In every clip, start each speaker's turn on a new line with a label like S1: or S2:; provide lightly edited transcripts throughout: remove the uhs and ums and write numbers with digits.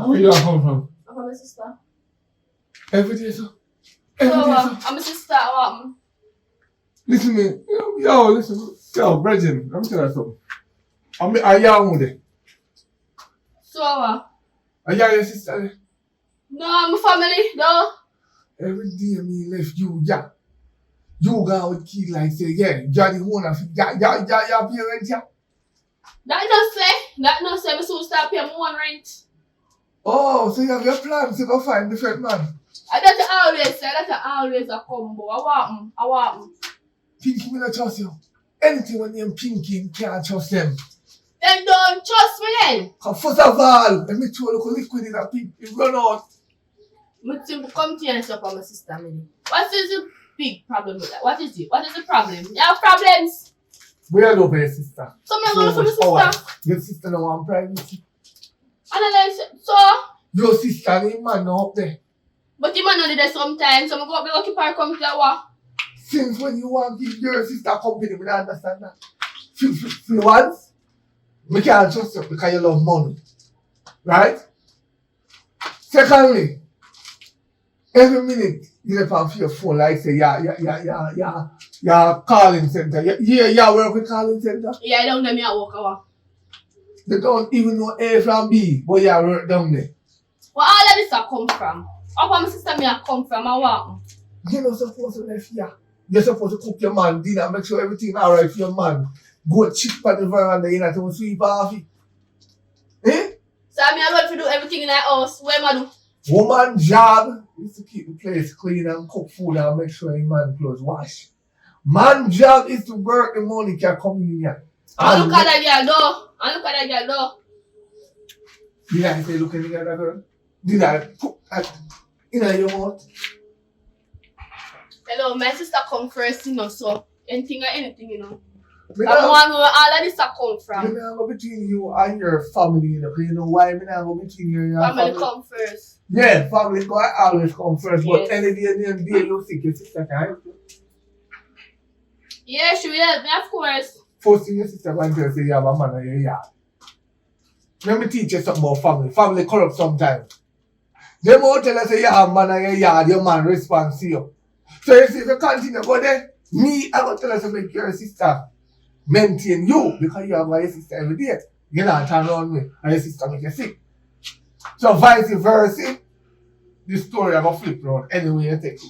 S1: Where you come from?
S2: I'm from my sister.
S1: Every day, sir.
S2: I'm a sister. What?
S1: Listen to me. Yo, listen. Yo, Bridget, let me tell you something. I young with it.
S2: So what?
S1: I young your sister.
S2: No, I'm a family. No.
S1: Every day me left you, yeah. You go with kid like say, yeah, you're the owner of your parents, yeah.
S2: That no say me soon start paying my own rent.
S1: Oh, so you have your plans to go find different man.
S2: That's always a combo. I want.
S1: Pinky, me not trust you. Anything when them Pinky, can't trust them.
S2: Then don't trust me then.
S1: Cause first of all, let me throw a little liquid in that pink, it run out.
S2: Come to you and stop on my sister, man. What is the big problem with that? What is it? What is the problem? You have problems.
S1: We are over your sister.
S2: So I'm going for my sister.
S1: Your sister no want privacy.
S2: And I like, so?
S1: Your sister ain't man no up there.
S2: But the man only there sometimes, so I'm going to be lucky for her come to that what?
S1: Since when you want to give your sister company, we don't understand that. For once, we can't trust you because you love money. Right? Secondly, every minute you live on your phone like say, yeah, calling center. Yeah, work with calling center.
S2: Yeah, I don't know me at work.
S1: They don't even know A from B, but you work down there.
S2: Well, all of this I come from. Up on my sister me I come from, I want.
S1: You're not supposed to live here. You're supposed to cook your man dinner, make sure everything alright for your man. Go cheap on the veranda, you know, to sweep off it. Eh?
S2: So I'm going to do everything in the house. Where am I do?
S1: Woman job is to keep the place clean and cook food and make sure your man clothes wash. Man job is to work the money can come in here.
S2: I look at that girl though.
S1: Did I say look at the other girl? Did I put that in your mouth?
S2: Hello, my sister come first, you know, so anything, you know.
S1: I'm
S2: one where all of this come from.
S1: I'm go between you and your family, you know, because you know why I'm go between you and your
S2: family come first.
S1: Yeah, family go always come first,
S2: yes.
S1: But any day you think your sister can help you.
S2: Yeah, she will help me, of course.
S1: First thing your sister going to say you have a man in your yard. Let me teach you something about family. Family corrupt sometimes. They won't tell us say you have a man in your yard, your man responds to you. So you see, if you continue go there, me, I go tell us to make your sister maintain you because you have my sister every day. You know, turn around me and your sister make you sick. So vice versa, the story I go flip around anyway you take it.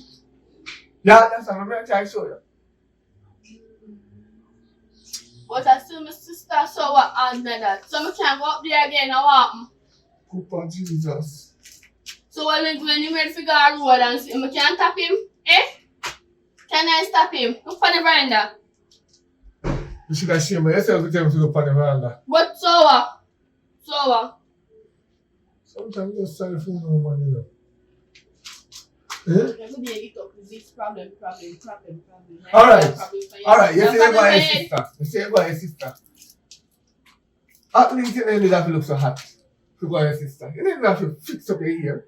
S1: Yeah, that's what I'm going to try to show you.
S2: But I still my sister so what under that. So I can't go up there again, I want.
S1: Good Jesus.
S2: So when you ready to go a road and see him, I can't tap him? Eh? Can I stop him? Look for the veranda.
S1: You should have shamed yourself to tell him to look on the veranda.
S2: But so what? So what?
S1: Sometimes you just tell the phone no money, you know.
S2: Every day you talk with this problem.
S1: Alright, you say about your sister. You say about your sister. At least you don't have to look so hot. To go your sister. You don't have to fix up your hair.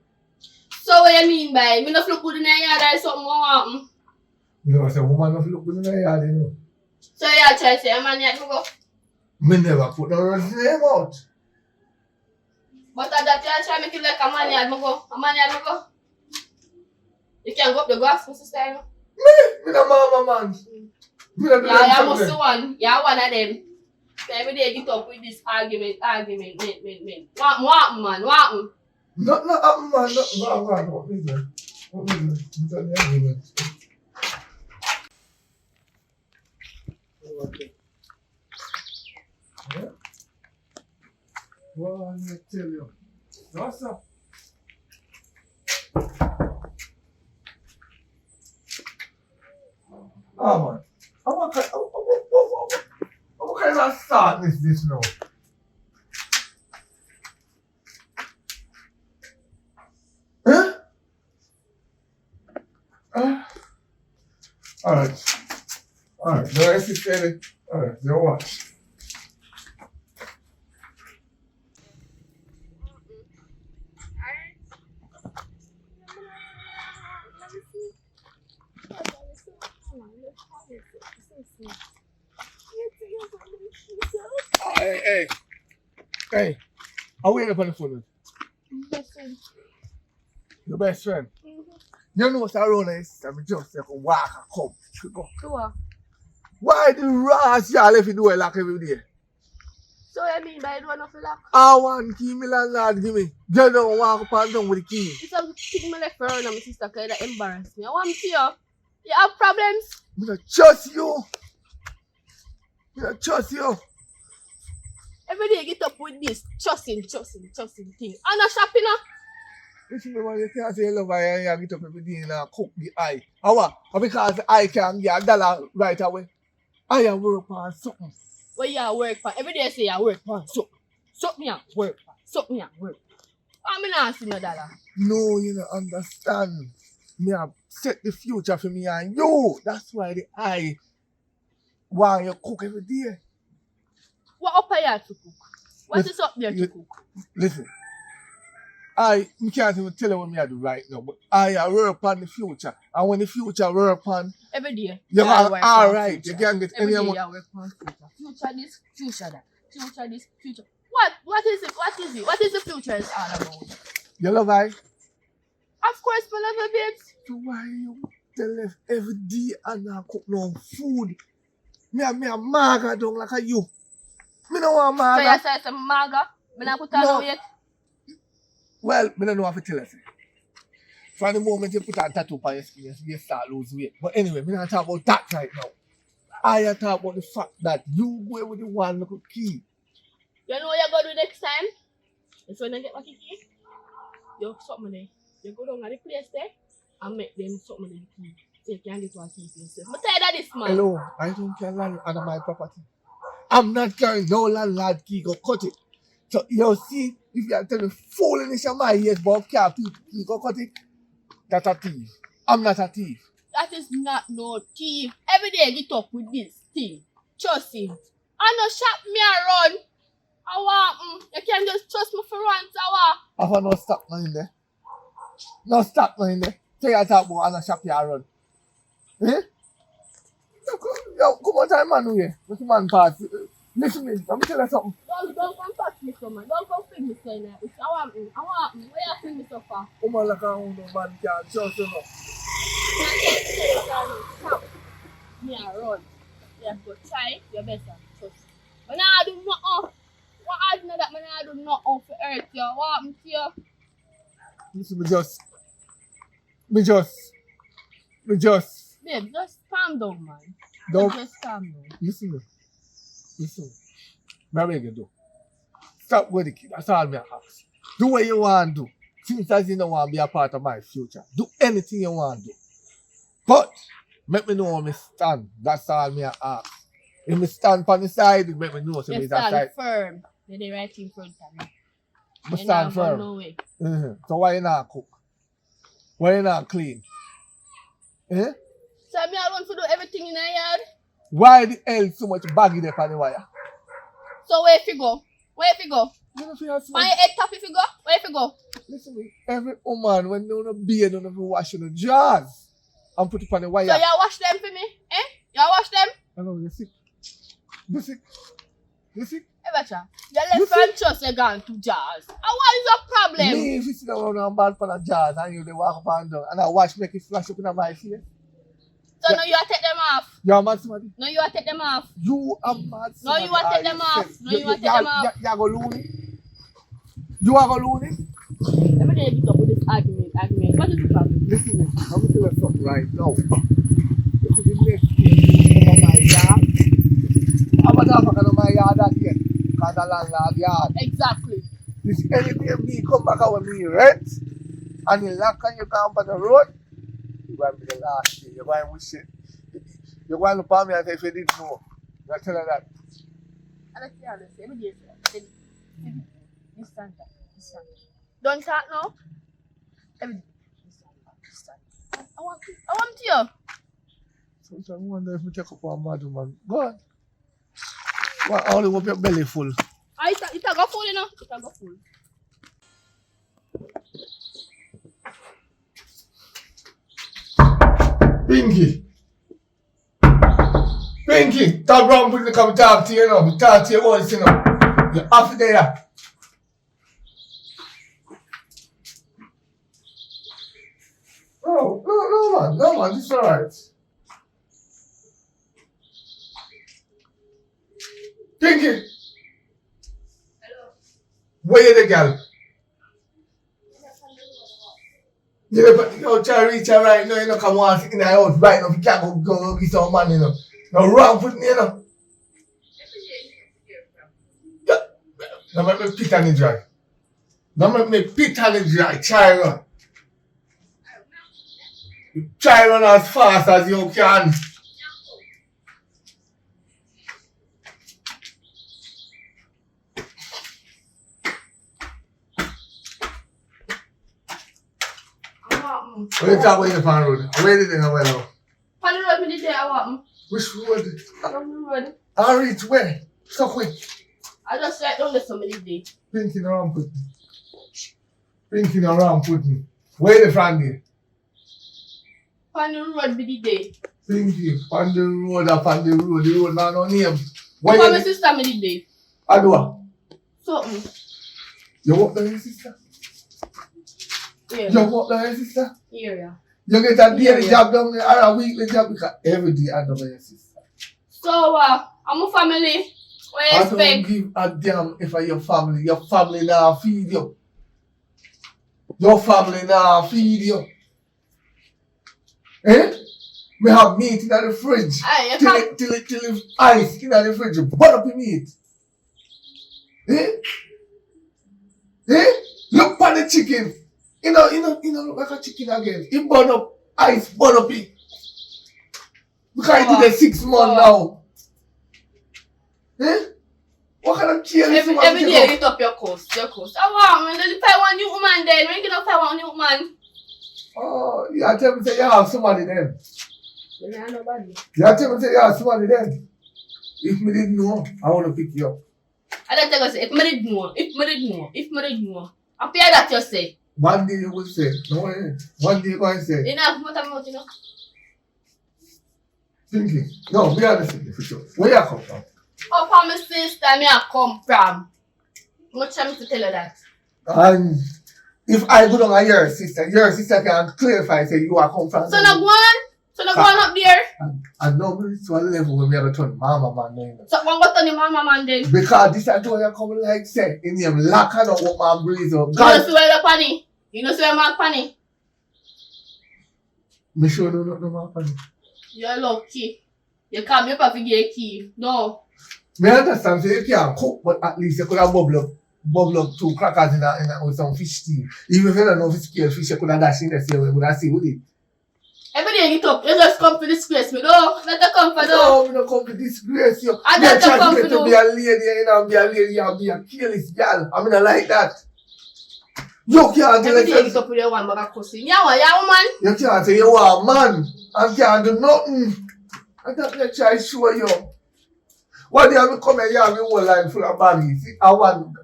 S2: So what you mean by me not look good in the yard or something what?
S1: You know, I say woman not look good in the yard, you know.
S2: So you try to say a man yard to go?
S1: Me never put no words name out.
S2: But that you try to make it like a man yard go. A man yard go. You can't go up the grass, my sister, you know?
S1: Me no mama man. Me no do
S2: yeah,
S1: them
S2: you must
S1: something.
S2: be one. You're one of them. So every day you talk with this argument. What man?
S1: Not happen man, not go on. What is it? What is it? It's on the argument. Okay. Yeah? Well, I tell you. What's up? Oh man, I'm kind of sadness this now. Huh? Alright. The rest is steady. Alright, you watch. Hey, I'm waiting for the phone.
S2: Yes,
S1: best friend.
S2: Mm-hmm.
S1: You know what's around this? I just say, walk and come. Go.
S2: Sure.
S1: Why the rash y'all if you do a lock every day?
S2: So I mean by doing nothing lock?
S1: I want key me landlord give me. You don't walk up and down with the key.
S2: It's a thing me left for her and my sister because that embarrass me. I want to you. You have problems?
S1: I don't trust you. I don't trust you.
S2: Every day you get up with this trusting thing. I'm not shopping now.
S1: Listen, man, you can't say you love her and you get up every day and cook the eye. How what? Because I can get $1 right away. I work on something.
S2: What you work for? Every day I say you work for something. Something you work for. Something you work for. I'm not asking $1.
S1: No, you don't understand. Me have set the future for me and you. That's why the eye want you cook every day.
S2: What up are you to cook? What is up there to cook?
S1: Listen, I can't even tell you what me I do right now, but I work on the future. And when the future work on,
S2: every day.
S1: you are alright. You can't get
S2: every
S1: any
S2: day
S1: more.
S2: you work on future. Future this, future that. Future this, future. What is it? What is it? What is the future is all about?
S1: You love I?
S2: Of course, my love babes.
S1: So why you tell us every day and I cook no food? Me a maga down like a you. Me no want
S2: So
S1: maga.
S2: you say some maga? Me not put on
S1: No.
S2: no yet.
S1: Well, me don't know what to tell you. From the moment you put a tattoo on your skin, you start lose weight. But anyway, me not talk about that right now. I talk about the fact that you go with the one little key.
S2: You know what you go do next time? It's when I get my key. You something there. You go down at the place there and make them something in the key. So you can get one key for yourself. I'm tired of this, man.
S1: Hello, I don't care land under my property. I'm not carrying no landlord key, go cut it. So you see, if you are telling me fooling in my ears about car people, you go cut it. That's a thief. I'm not a thief.
S2: That is not no thief. Every day I get up with this thing. Trust him. I no shop me around. I want you can just trust me for once. I want.
S1: I have no stock no in there. No stock no in there. So you talk about and a shop you run. Eh? Yo, come on time man here. What's the man pass? Listen to me, let me tell you something.
S2: Don't come touch me so man. Don't come feel me so now. I want where you feel me so far?
S1: Come on like a man can't trust you now.
S2: Stop. Me a run. You have to try your best and trust. When I do nothing, what I know that when I do nothing for earth, you what happened to you?
S1: Listen, me just.
S2: Babe, just calm down, man.
S1: Don't.
S2: Just calm down.
S1: Listen. I beg you do. Stop with the kid. That's all me ask. Do what you want to do. Since as you don't want to be a part of my future. Do anything you want to do. But make me know where me stand. That's all me ask. If me stand on the side, it make me know so me
S2: You
S1: that
S2: stand
S1: side.
S2: firm. You're the right in front of me.
S1: Me stand firm.
S2: No way.
S1: So why you not cook? Why you not clean? Eh?
S2: So me I want to do everything in the yard.
S1: Why the hell so much baggy there on the wire?
S2: So where if you go? Where if you go?
S1: You know, feel
S2: On your head top if you go? Where if you go?
S1: listen to me. Every woman when they want to be don't have to wash the jars and put it on the wire.
S2: So you wash them for me? Eh? You wash them?
S1: I know you're sick. You sick?
S2: Hey, Bacha. You left from trust you gone to jars. And what is your problem?
S1: Me, if you sit down and bad for the jars and you they walk up and down and I watch make it flash up in my face.
S2: So now you are take them off.
S1: You're mad somebody.
S2: No, you are take them off.
S1: You are mad
S2: No,
S1: somebody.
S2: you are take them off. No, you are take them off.
S1: You are go loony. You are go loony.
S2: Every day you get up with this argument. What is the problem?
S1: Listen, I'm going to tell you something right now. This is the next thing of my yard. I'm not talking about my yard again. Because the landlord yard.
S2: Exactly.
S1: This anything me come back out with me rent and you lock on your camp on the road, you're going to be the last thing. You're going to wish it. You're going to look at me and say if you didn't know. You're telling that.
S2: And I say every day, this stand. Don't start now. Every day. This stand. I want you.
S1: Sometimes I wonder if we take up one mad woman. Go on. Well, I only hope your belly full.
S2: It a go full, you know. It a go full.
S1: Pinky, talk wrong with the come talk to you now. Talk to you once, you know. You're off there. No, man, it's alright. Pinky, where you the girl? You never try to reach her right now, you know, come on, in the house right now, you can't go get some man, you know. No wrong with me, you know. Yeah. Now make me pit on the dry. Now make me pit on the dry, try run. Try run as fast as you can. Where you talk about the fan road? Where did you go now?
S2: On the road, me did I want.
S1: Which road?
S2: On the road.
S1: I reach where? So quick.
S2: I just like down there somebody day.
S1: Pinking around put me. Pinking around put me. Where the fan there?
S2: On the road, me did day.
S1: Pinky, on the road, up on the road now no name. Why
S2: My
S1: you?
S2: sister me did day.
S1: I do what?
S2: Something.
S1: You walk down your sister?
S2: Yeah.
S1: You walk down your sister?
S2: Yeah.
S1: You get a daily job down there or a weekly job because every day I do your sister.
S2: So, I'm a family. What you
S1: I don't
S2: expect?
S1: give a damn if I your family. Your family now feed you. Your family now feed you. Eh? We have meat in the fridge.
S2: Aye, you
S1: Till it ice in the fridge. Burn up the meat. Eh? Eh? Look for the chicken. You know, look like a chicken again. It burn up ice, burn up it. Because it did 6 months now. Eh? What kind of careless woman
S2: Every
S1: you
S2: day
S1: up?
S2: you top your coast. I want, man. If I want new woman then, when you can find one new man.
S1: Oh, you are telling me say you have somebody then.
S2: You know nobody.
S1: You are telling me say you have somebody then. If me didn't know, I want to pick you up.
S2: I don't think I say, if me did know. I'm fair that you say.
S1: One day you will say, no way. One day you going to say,
S2: You know, what I'm you know.
S1: thinking. No, be honest with me for sure. Where you come from?
S2: How from my sister me I come from? Much time to tell her that.
S1: And if I go down on your sister can clarify say you are come from.
S2: So now go on up there.
S1: And now we reach to a level where we have to turn mama man now, you know.
S2: So one go to the mama man then.
S1: Because this I told you come like say in him lack of what man breathe up.
S2: You know
S1: God,
S2: see where the panny? You know see where my panny?
S1: me sure no not no man funny.
S2: You're lucky. You can't be able to get a key. No.
S1: Me understand say you can't cook, but at least you could have bubble up 2 crackers in a with some fish tea. Even if you don't know if it's scale fish, you could have dashed in the same way, would have see with it.
S2: Every day you get up, you just come for disgrace me. No, not to come for no.
S1: No, we don't come to disgrace you.
S2: I
S1: You
S2: don't
S1: try
S2: come
S1: to
S2: for
S1: get to
S2: no.
S1: be a lady, you know, be a lady and be a careless girl. I mean, I like that. You can't do
S2: Every day you get
S1: that.
S2: up with your one bag of cussing. Yeah, woman.
S1: You can't say you are a man and can't do nothing. I don't let try to show you. One day I will come here, you have a whole line full of baggies. See, I want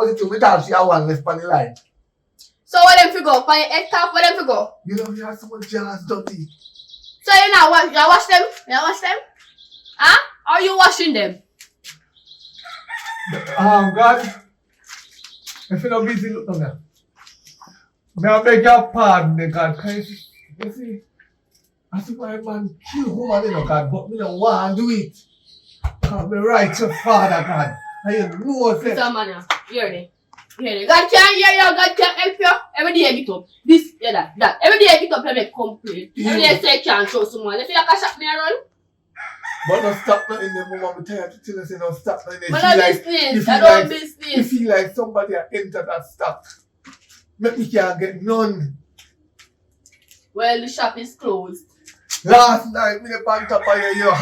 S1: it to be down, see, I want left on the line.
S2: So what them figure? For your head top, what them figure?
S1: You know, you have so much jars dirty.
S2: So you now wash, you wash them? You wash them? Huh? Are you washing them?
S1: God. If you're not busy, look down there. May I beg your pardon, God. Can you see? I see my man kill woman, you know, God, but me don't want to do it. God, me right to Father, God. And you know, say,
S2: So man, hear them. God can't hear you, God can't help you. Every day you get up. This, yeah, that. Every day you get up and make complaint. Every day you say you can't show someone. You feel like I shot me around?
S1: but don't stop nothing in the moment. I'm tired to tell you, say, don't stop nothing.
S2: But no business. I don't business.
S1: You feel like somebody has entered that stop. Make me can't get none.
S2: Well, the shop is closed.
S1: Last night, me the on top of your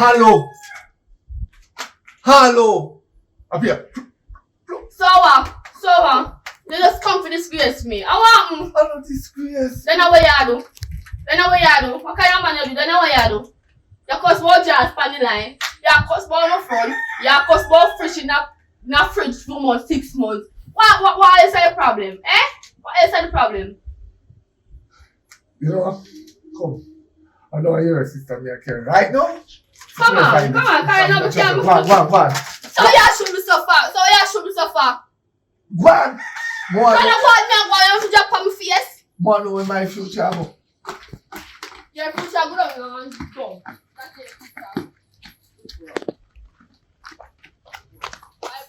S1: hello. Up here.
S2: So they just come for disgrace me. I want
S1: I don't disgrace.
S2: Then what you do? What kind of man you do? Then what you do? You cuss about jazz on the line. You cuss about no phone. You cuss about fish in a fridge 2 months, 6 months. What else is the problem? What else is the problem?
S1: You know what? Come. I know you're a sister, me I care. Right now?
S2: Come on, carry on.
S1: Go on.
S2: So you should be suffer.
S1: Go on. Go
S2: When
S1: on.
S2: I go out, me I go out to drop on my face.
S1: Go on, know where my future go.
S2: Your future go down and go. That's your future.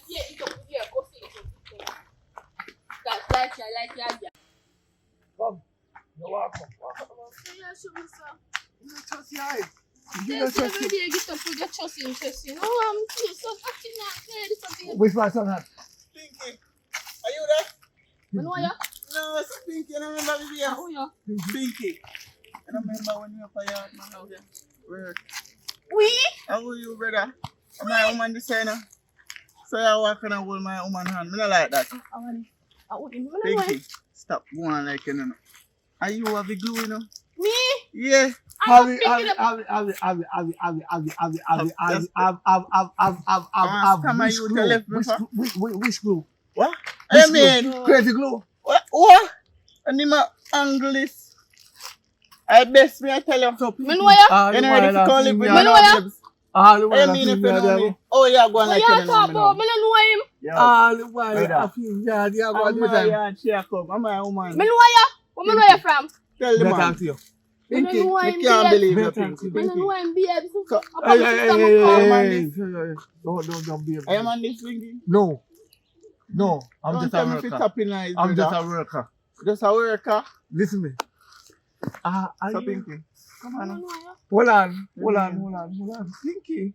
S2: Yeah, it's up here. Go see it. That's like your
S1: Come. You're welcome. Welcome.
S2: yeah, show me, sir.
S1: You don't trust your eyes. You
S2: Yes,
S1: don't trust
S2: every
S1: it.
S2: day get up with your trust interesting. Oh, I'm so fucking not clear this something.
S1: Which my son had?
S3: Pinky, are you there?
S2: You know ya?
S3: No, it's Pinky. I don't remember me here.
S2: Oh, yeah.
S3: Pinky. I don't remember when you were for your man out there. Where?
S2: We?
S3: How are you, brother? I'm my woman this now. So you walk and hold my woman hand. Me not like that.
S2: I want him.
S3: Pinky, stop going like you know. Are you have the glue, you know?
S2: Me?
S3: Yeah.
S1: Which glue?
S3: What? I mean,
S1: Crazy glue.
S3: what? And him a angle this. I best me I tell you.
S1: So
S2: Me know ya?
S3: You know ready to call it with
S2: Me know ya?
S3: I mean if you know me. Oh yeah, go on
S2: What
S3: like
S2: you
S3: you know
S2: talk
S3: me
S2: about?
S3: now.
S2: Me no know him.
S3: Yeah.
S1: the while I feel yeah, they are
S3: I'm
S1: going
S3: my
S1: to
S3: yard, she a come. I'm my woman.
S2: Me know ya? Where me know ya from?
S3: Tell the
S1: talk
S3: man.
S1: to you.
S2: Me no
S3: Pinky,
S2: know
S3: I
S2: him.
S3: can't believe you,
S1: Better.
S3: Pinky.
S2: Me no know him, babe.
S3: So,
S2: I promise you some call.
S1: Don't be
S3: I am on this Pinky.
S1: No, I'm
S3: Don't
S1: just
S3: tell
S1: a
S3: me if it's
S1: worker.
S3: tapping nice,
S1: I'm just
S3: brother.
S1: a worker.
S3: Just a worker.
S1: Listen me. Are
S3: So
S1: you?
S3: Pinky, come
S2: Me no
S3: on.
S2: know ya.
S1: Hold on. Pinky.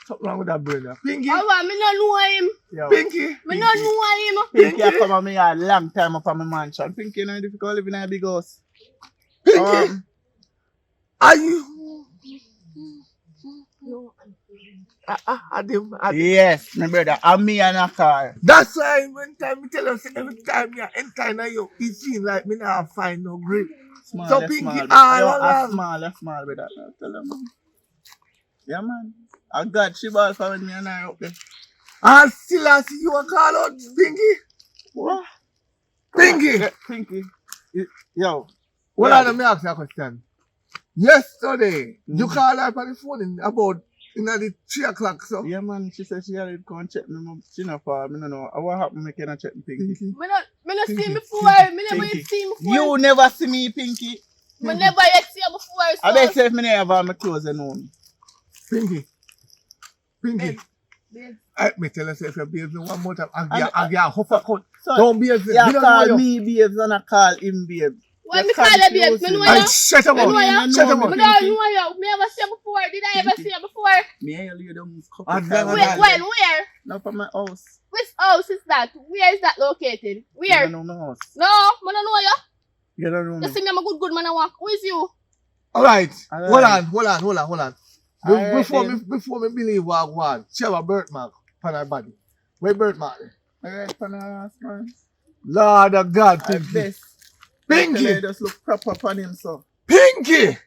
S1: Something wrong with that brother. Pinky.
S2: Alright, me no know him.
S3: Yo.
S1: Pinky.
S2: Me no know him.
S3: Pinky, I come on me a long time up on my mansion. Pinky, you know difficult living in a big house.
S1: Pinky. Are you?
S2: No.
S3: Yes, my brother. I'm me and a car.
S1: That's why when time me tell us every time you enter now you, it seems like me not find no grip.
S3: Small,
S1: So
S3: that's
S1: Pinky
S3: small.
S1: all
S3: Yo,
S1: along.
S3: that's small, brother. Tell them, man. Yeah, man. I got she ball for me and I up there.
S1: And still I see you a call out Pinky.
S3: What?
S1: Pinky.
S3: Yeah, Pinky. Yo.
S1: Well,
S3: Yeah.
S1: let me ask you a question. Yesterday, you called her on the phone in about the 3 o'clock, so.
S3: Yeah, man. She said she had to come and check me. She not for me. No. What happened? Me cannot check me, Pinky.
S1: Pinky.
S2: Me no see
S1: Pinky.
S2: me before. Me never
S3: Pinky.
S2: see me before.
S3: You never see me, Pinky.
S2: Me never yet see you before.
S3: I bet say if me never have my clothes and know me.
S1: Pinky.
S2: Babe.
S1: Let me tell you, if you behave me one more time, I'll get a huff a cut.
S3: So,
S1: Don't behave me.
S3: yeah,
S1: You don't
S3: call
S1: know you.
S3: me babes and I call him babe.
S2: Why
S3: You
S2: me call
S3: can't
S2: you babe?
S3: use
S2: Me
S3: it.
S2: know
S1: I
S2: ya.
S1: shut him
S2: Me know ya.
S1: out. Shut him
S2: Me
S1: out.
S2: don't know you. Me ever see you before. Did I ever see you before?
S3: Me and you them couple
S1: And
S3: times.
S1: then-
S2: Wait, where?
S3: Now for my house.
S2: Which house is that? Where is that located?
S3: You
S2: Where?
S3: don't know my house.
S2: No, me don't know you.
S3: You don't know
S2: You
S3: me.
S2: see me, I'm a good man. I walk. Who is you?
S1: All right.
S3: Alright.
S1: Hold on.
S3: Alright,
S1: Before me believe what I want, she have a birthmark on her body. Where birthmark?
S3: Alright, for now, man.
S1: Lord of God,
S3: I
S1: Pinky.
S3: best.
S1: Pinky.
S3: Tell her just look proper upon him, so.
S1: Pinky.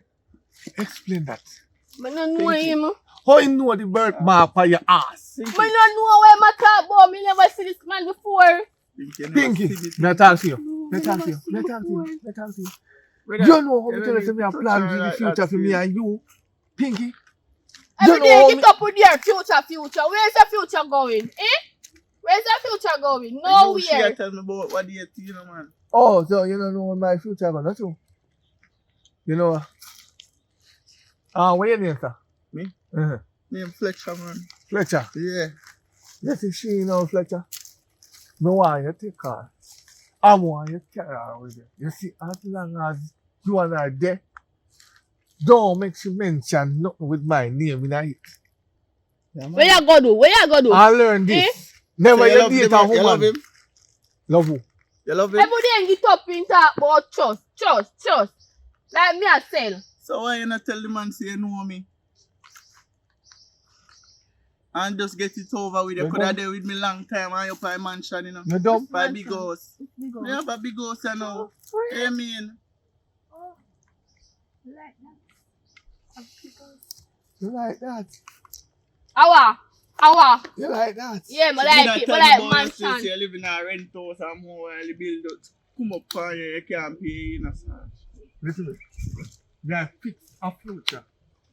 S1: Explain that.
S2: Me don't know
S3: Pinky.
S2: him.
S1: How you know the birthmark on your ass?
S2: Me don't know where my talk about. Me never see this man before.
S1: Pinky. Let me talk to you. Let me talk to you. You know how me tell you me a plan in the future for me and you, Pinky.
S2: Every
S1: You
S2: day
S1: know
S2: get
S1: me.
S2: up with your future. Where's the future going? Eh? Where's the future going?
S3: She
S2: Nowhere.
S3: tell me about what you you know, man.
S1: Oh, so you don't know what my future gonna do? You know. What your name, sir?
S3: Me?
S1: Uh-huh.
S3: Name Fletcher, man.
S1: Fletcher.
S3: Yeah.
S1: You see she know Fletcher? Me want you take her. I want you to carry her with you. You see, as long as you and her there, don't make she mention nothing with my name in it.
S3: Yeah, man.
S2: Where you go do?
S1: I learned this.
S2: Eh?
S1: Never
S3: So
S1: you
S3: love
S1: date
S3: him,
S1: a
S3: You love
S1: woman.
S3: him?
S1: Love who?
S3: You love him?
S2: Every day get up and talk about trust. Like me I sell.
S3: So why you not tell the man say you know me? And just get it over with. You
S1: You
S3: could have
S1: dumb.
S3: there with me long time and you by mansion, you know.
S1: You dumb?
S3: By big house. Me have a big house, you know. I mean.
S1: You like that?
S2: Awa.
S1: You like that?
S2: Yeah, me
S3: She
S2: like
S3: did
S2: it.
S3: not
S2: Me
S3: tell
S2: like
S3: me about you,
S2: mansion.
S3: say you live in a rent house and more while you build it. Come up on you can't pay, you know. Sir.
S1: Listen to me. We are fix a future.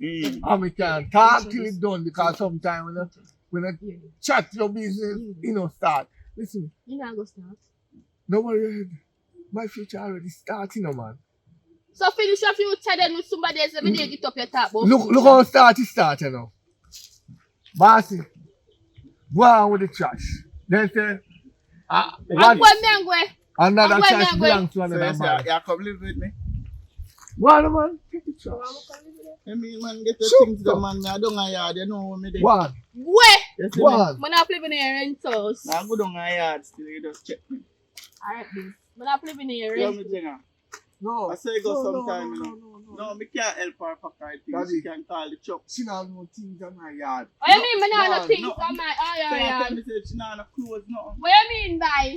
S3: Mm.
S1: And we can talk till it's done because sometimes when I chat your business, start. Listen,
S2: You not go start.
S1: no worry your head. My future already starting, man.
S2: So finish your future then with somebody else. Let me get up your top.
S1: Look how it started now. Bossy, go on with the trash. Then say,
S2: I'm going.
S1: another
S2: I'm going,
S1: trash
S2: I'm
S1: belongs to
S3: So
S1: another
S3: you say,
S1: man.
S3: you come live with me?
S1: Go on, man. Take the trash.
S3: I mean, man, get the
S1: Shoot
S3: things, the
S1: up.
S3: man. I don't know yard, you know what me do.
S1: Go on.
S2: Where?
S3: You see
S1: Go
S3: me?
S1: on.
S2: I'm not living in your rentals.
S3: Now I go down my yard still, you just check me.
S2: Alright, babe. I'm not living in your
S3: You know
S2: rentals.
S3: me, Jenna?
S1: No.
S3: I say you go
S1: No,
S3: sometime, you know.
S1: no.
S3: No, me can't help her for kind things.
S1: Daddy.
S3: She can call the chop.
S1: She not no things on my yard.
S2: What you mean, man? I
S1: no,
S2: don't think
S3: no.
S2: on my
S3: So you
S2: yard.
S3: tell me say she not no clothes, no.
S2: What you mean by?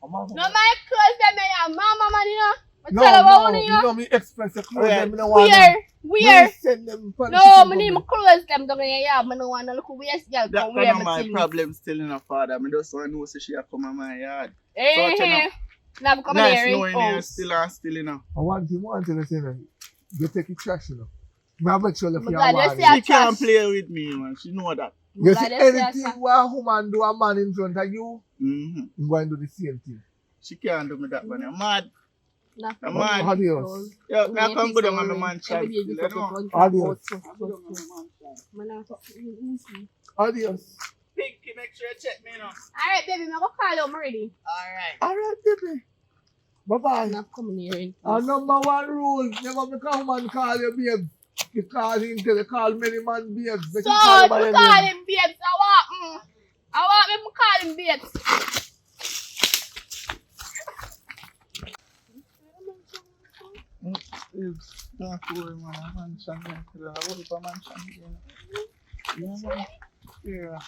S1: Mama.
S2: No, my clothes them may have mama man, you know. I
S1: No,
S2: tell about
S1: no,
S2: you
S1: you
S2: know.
S1: know me express the clothes
S3: Alright.
S1: them, me no want
S2: Where?
S1: them.
S2: Where?
S1: Me send them for the
S2: No,
S1: shipping
S2: me need my
S1: company.
S2: clothes them down in your yard. I don't want to look where girl
S3: That
S2: come where
S3: kind
S2: me
S3: of my
S2: till me.
S3: problem still in her father. I just want to know so she a come in my yard.
S2: Eh,
S3: So,
S2: eh. Now come in
S3: Nice
S2: here
S3: knowing
S2: in
S3: you
S2: house.
S3: still, you know.
S1: I want to say that you take it trash, you know. Me have make sure if
S2: My
S1: you
S2: God,
S1: are
S2: you
S1: one.
S2: see
S3: She
S2: trash.
S3: can't play with me, man. She know that.
S1: You
S2: God,
S1: see
S2: you see
S1: anything where a woman do a man in front of you,
S3: Mm-hmm.
S1: I'm going to do the same thing.
S3: She can't do me that, man. I'm mad.
S2: Nah,
S3: I'm
S2: no,
S3: mad.
S1: Adios.
S3: Yeah,
S2: Me
S3: I can't go down on my
S2: every
S3: mansion.
S2: day you
S3: You
S2: get up
S3: know?
S2: and
S1: Adios.
S3: I go down on my mansion.
S2: Man, I talk to you easy.
S1: Adios.
S3: Pinky, make sure you check me now.
S2: Alright, baby, I'm gonna call you. I'm ready.
S3: Alright.
S1: Alright, baby. Bye-bye.
S2: I'm not coming here in
S1: Our
S2: house.
S1: number one rule, never make a woman call you babe. Because he tell you call many man babes. Make
S2: So,
S1: him call you
S2: you
S1: by your
S2: call
S1: name.
S2: him babes. I want me to call him babes.
S3: It's not cool, man. A mansion, man. I work for a mansion again. Yeah, man. Yeah.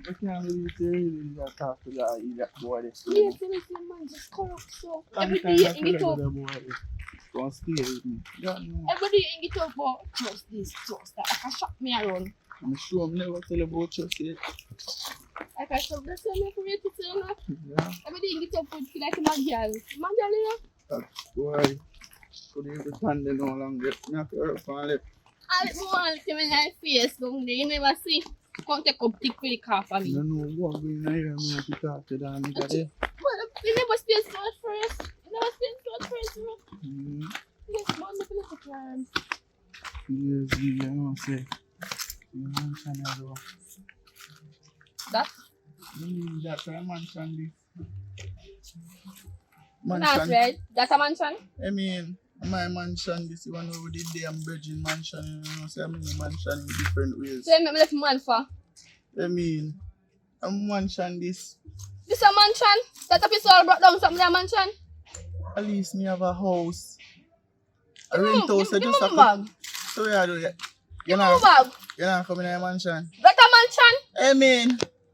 S3: I can't believe they really talk to that boy.
S2: Yes, man, just corrupt so. Every day you hang it up.
S3: Don't stay with me. Yeah, no.
S2: Every day you hang it up, but trust this, trust that. I can shop me around.
S3: I'm sure I'm never tell about trust yet.
S2: I can shop the same for you to say, you know.
S3: Yeah.
S2: Every day you hang it up, feel like a man girl. Man girl, you know.
S3: That's why. Couldn't even stand there no longer. Me have to hurt for it.
S2: All the want to me like face down there, you never see. Come take up tick for the car for me.
S3: I don't know what going on here. I have to talk to that nigga there.
S2: Well, you never space so much first. You never space so much first, you know.
S3: Mm-hmm.
S2: Yes, man, nothing else to plan.
S3: Yes, I don't say. You mansion as well.
S2: That?
S3: That's a mansion this.
S2: Not
S3: Mansion.
S2: right. That's a mansion?
S3: I mean, my mansion this one over the damn Virgin mansion. You know, say I'm in a mansion in different ways.
S2: So you make me left man for?
S3: I mean, I'm mansion this.
S2: This a mansion? That a piece all brought down something in a mansion?
S3: At least me have a house. A rent house. I
S2: Give
S3: just
S2: me
S3: have
S2: my
S3: to.
S2: bag.
S3: So yeah, do you?
S2: Give me my bag.
S3: You're not coming in a mansion.
S2: That a mansion?
S3: I mean,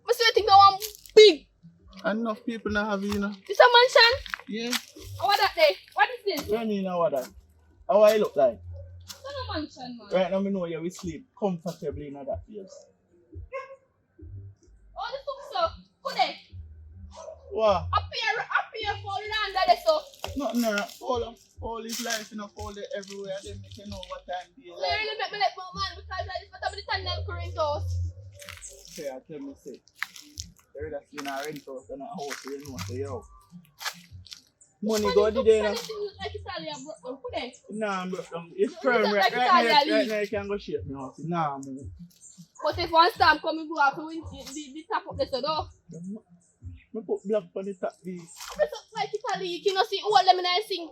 S2: I see you think I want big.
S3: enough people not have you know.
S2: This a mansion?
S3: Yeah.
S2: What that there? What is this?
S3: What do you mean now what that? How I look like?
S2: That's a mansion, man.
S3: Right now me know you will sleep comfortably in that place.
S2: Oh, this looks so. Who there?
S3: What?
S2: Up here for land that is so.
S3: Nothing there. All his life, you know, all the everywhere. They make you know what time be
S2: You
S3: like.
S2: really make me like my man because that is what I'm telling them current house.
S3: Say, I tell me, say. They're just in a rent house and a house, you know, say, yo. Money go the day now.
S2: Like Italia, bro. Who there?
S3: Nah, bro. It's
S2: You
S3: firm
S2: look
S3: right
S2: like Italia
S3: right now. You can go shape me out. Nah, man.
S2: But if one storm come, you go have to win the top of the door.
S3: Me put black on the top these.
S2: But like Italy, you cannot see all them in I sink.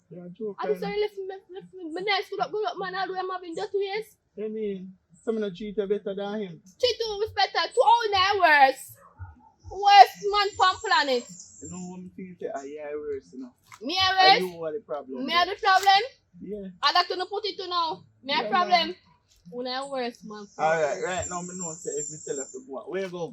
S3: You're a joke.
S2: I just left me nice good up, man. I do am having dirty ways.
S3: I mean, some of the treat you better than him.
S2: Treat you with better, 2 hours. Worst man on planet.
S3: You know what I'm thinking? Say, yeah, worse, you know.
S2: Me
S3: And
S2: a
S3: you
S2: worst.
S3: are the problem.
S2: Me a the problem.
S3: Yeah.
S2: I like to put it to now. Me a
S3: Yeah,
S2: problem. Una worst man.
S3: Alright, right now, I know say if me tell her to go, where you go?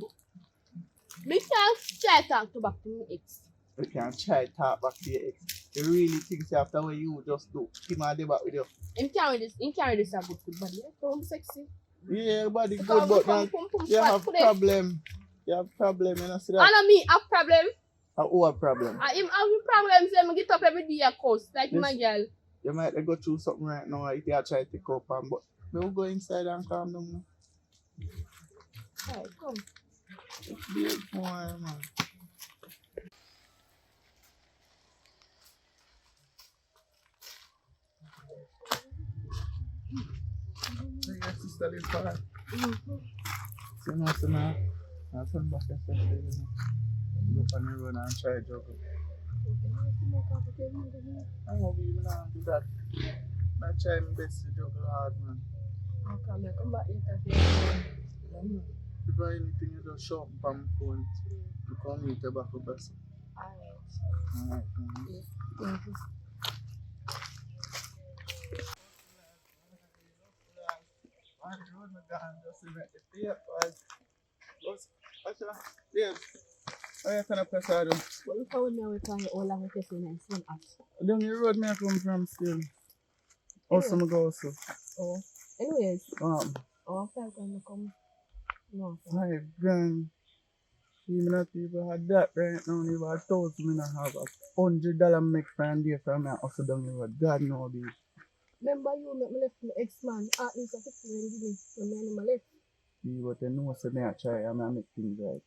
S2: Me can't try talk to back to me ex.
S3: You can try to talk back to your ex. You really think say after what you just do, him and the back with you.
S2: Him carry this a good body. I'm sexy.
S3: Yeah, body
S2: Because
S3: good, but
S2: pum,
S3: now
S2: pum,
S3: you
S2: fat
S3: have
S2: today.
S3: problem. You have problem, you know, see
S2: I
S3: that?
S2: know me have problem.
S3: Who have problem?
S2: I have problems when I get up every day of course, like
S3: Yes.
S2: my girl.
S3: You might go through something right now if you try to take up and but we'll go inside and calm down now.
S2: Alright, come.
S3: Big boy, man. still is hard.
S2: Mm-hmm.
S3: So now, so now, I'll turn back especially, you know. Look on the road and try juggle. I'm gonna be even on do that. I try my best to juggle hard, man.
S2: Okay, me come back later.
S3: If I anything, you just show up on my phone. You come meet the back up us.
S2: Alright.
S3: Alright,
S2: Yeah. Thank you.
S3: On the road, my gone just to make the tape. What's that? Yeah. Oh, you can press hard.
S2: But look how now we can all long with the nice one up.
S3: Down the road, me I come from still. Also, I go also.
S2: Oh. Anyways.
S3: Oh,
S2: 5 grand come. No.
S3: 5 grand. Even if people had that right now, if I told me I have $100 make for a day from me, I also down the road. God knows this.
S2: Remember you make me left my ex-man. At least I 50 grand give me. When me and him left.
S3: See what you know, so me I try and I make things right.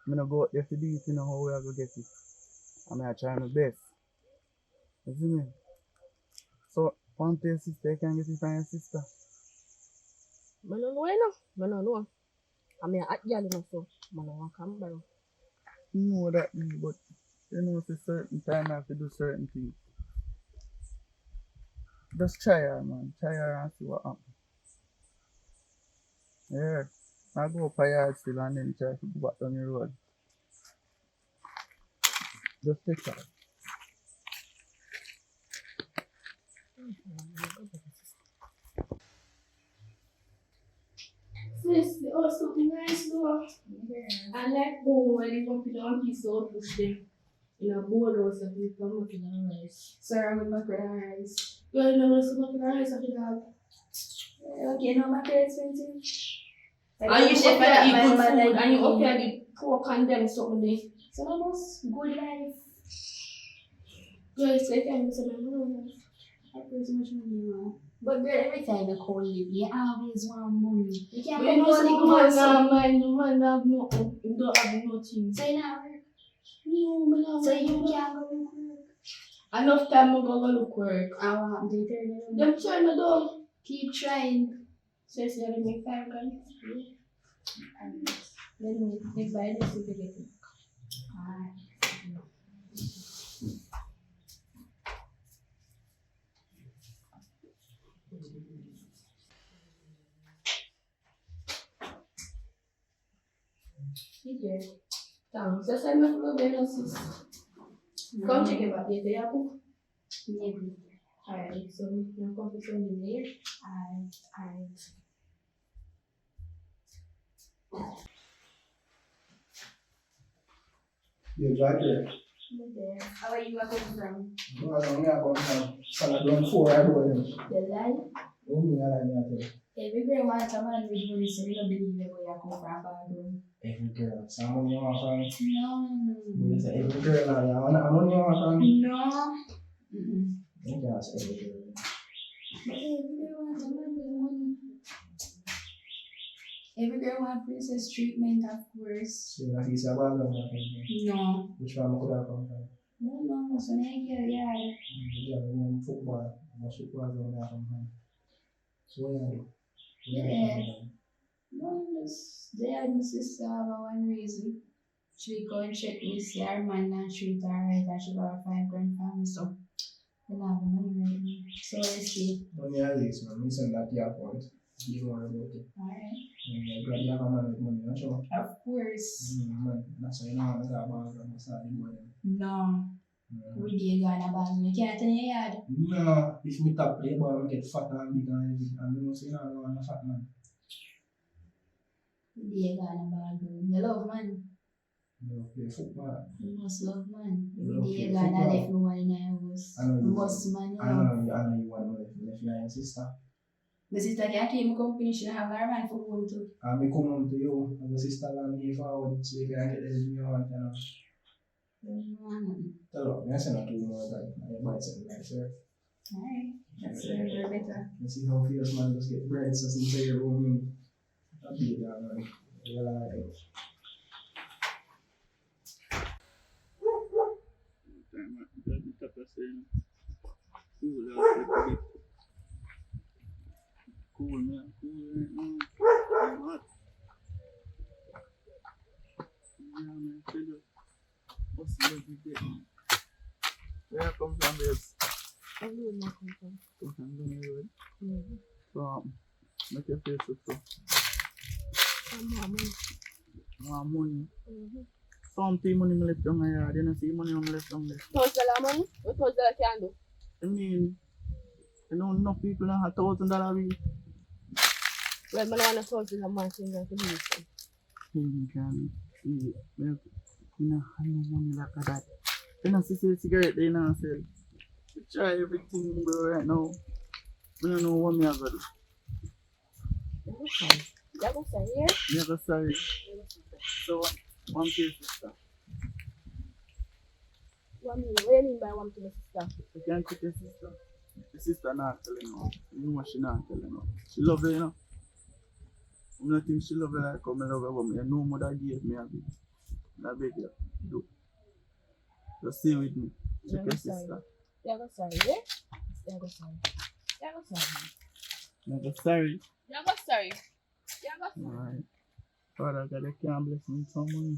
S3: I'm not go out there to do it, you know how we are going to get it. I'm going to try my best. You see me? So, one to your sister, you can get it from your sister.
S2: I don't know, you know. I don't know. I mean, I girl, you know, so I don't want to come back.
S3: You know that, but you know, it's a certain time I have to do certain things. Just try her, man. Try her and see what happens. Yeah. I go up a yard still and then try to go back down the road. Just take her.
S2: Sis, they are something nice though. I like bowl when they come to the piece of push them in a bowl or something. Come up in a rice. Sorry, I'm macaroni rice. You know, some macaroni rice I can have. Okay, no macaroni expensive. And you chef and eat good food and you up here the pork and them something there. So that was good life. Good, so you can say my money. I pay so much money now.
S4: But girl, every time you call live, you always want money. You can't
S2: But you
S4: go
S2: know,
S4: to
S2: the
S4: the
S2: man
S4: man.
S2: man, the man have no, you don't have nothing.
S4: So you not work.
S2: No, man, have
S4: So you
S2: no.
S4: can't go look work.
S2: Enough time I go look work.
S4: And what happened to you turn it on?
S2: Them trying to do.
S4: Keep trying.
S2: So you say they make 5 grand.
S4: And
S2: Let me buy this if you get it.
S4: alright.
S2: Yeah. Thanks. Just send me a little bit of sis. Come check it out later, yeah, book.
S4: Maybe.
S2: Alright, so I'm going to send you there.
S4: Alright.
S1: You drive there.
S4: I'm there. How are you coming from?
S1: No, I don't know about Salad 4 I go in.
S4: The lie? Every girl wants a man with money, so we don't believe that where you come from, background.
S1: Every girl. Someone you want from?
S4: No.
S1: You say every girl now, you want someone you want from?
S4: No.
S1: You can't say every girl.
S4: But every girl wants a man with money. Every girl wants princess treatment, of course.
S1: So that is a bad one.
S4: No.
S1: Which one could have come from?
S4: No, so now you're yeah.
S1: Yeah, football. Most football don't have come from. So what you do?
S4: Yeah. No, just there and my sister have a one reason. She go and check me, see her man and treat her right, and she got 5 grand for me, so I don't have the money right now. So let's see.
S1: Money at least, man. Me send that to your account. You more about it.
S4: Alright.
S1: Glad you have a man with money, not sure.
S4: Of course.
S1: Man, that's why you know how to get a ball from the start of the boy.
S4: No. We did go in a bag, you can't tell your yard.
S1: No, if me top play ball, I get fat and big and everything. And you know, say, no, I'm a fat man.
S4: We did go in a bag, you love man.
S1: You play football.
S4: You must love man.
S1: You
S4: We did go
S1: love
S4: in a
S1: football.
S4: left me one in a house.
S1: I know you
S4: Must man, you
S1: I
S4: know.
S1: know you want to if you're your sister.
S4: My sister can't keep me company, she don't have her man for home too.
S1: And me come home to you, and the sister and me forward, so you can get everything you want, you know. Tell her, I say not too more time. I might say like, sir.
S4: Alright, that's very better.
S1: Let's see how fierce man just get bread, so since your room, I'll be there, man. Well, alright.
S3: cool, man. Cool. What? Yeah, man. Tell you. What's the big get? Where I come from, babes?
S2: I don't know where I come from.
S3: Come from the road.
S2: Mm-hmm.
S3: So, make your face look so.
S2: Money.
S3: Money.
S2: Mm-hmm.
S3: Some money me left down here. I didn't see money me left down there.
S2: $1,000 money? What $1,000 can do?
S3: I mean, you know, enough people don't have $1,000 week.
S2: Well, I don't want $1,000 a month in the community.
S3: You can see, you know, I no money like that. You know, see cigarette, they not sell. We try everything, bro, right now. I don't know what me have to do.
S2: That was here?
S3: Never sorry. So, one case, sister.
S2: What do you mean by one to my sister?
S3: You can't check your sister. The sister not telling you. You know what she not telling you. She love you, you know. I don't think she love you like how I love her, but I know mother gave me a bit. I beg you, do. Just stay with me. Check your sister.
S2: Yeah, go sorry, yeah? Yeah, go sorry. Yeah, go sorry.
S3: Never sorry.
S2: Yeah, go sorry. Yeah, go sorry.
S3: Alright. Father God, you can't bless me with some money.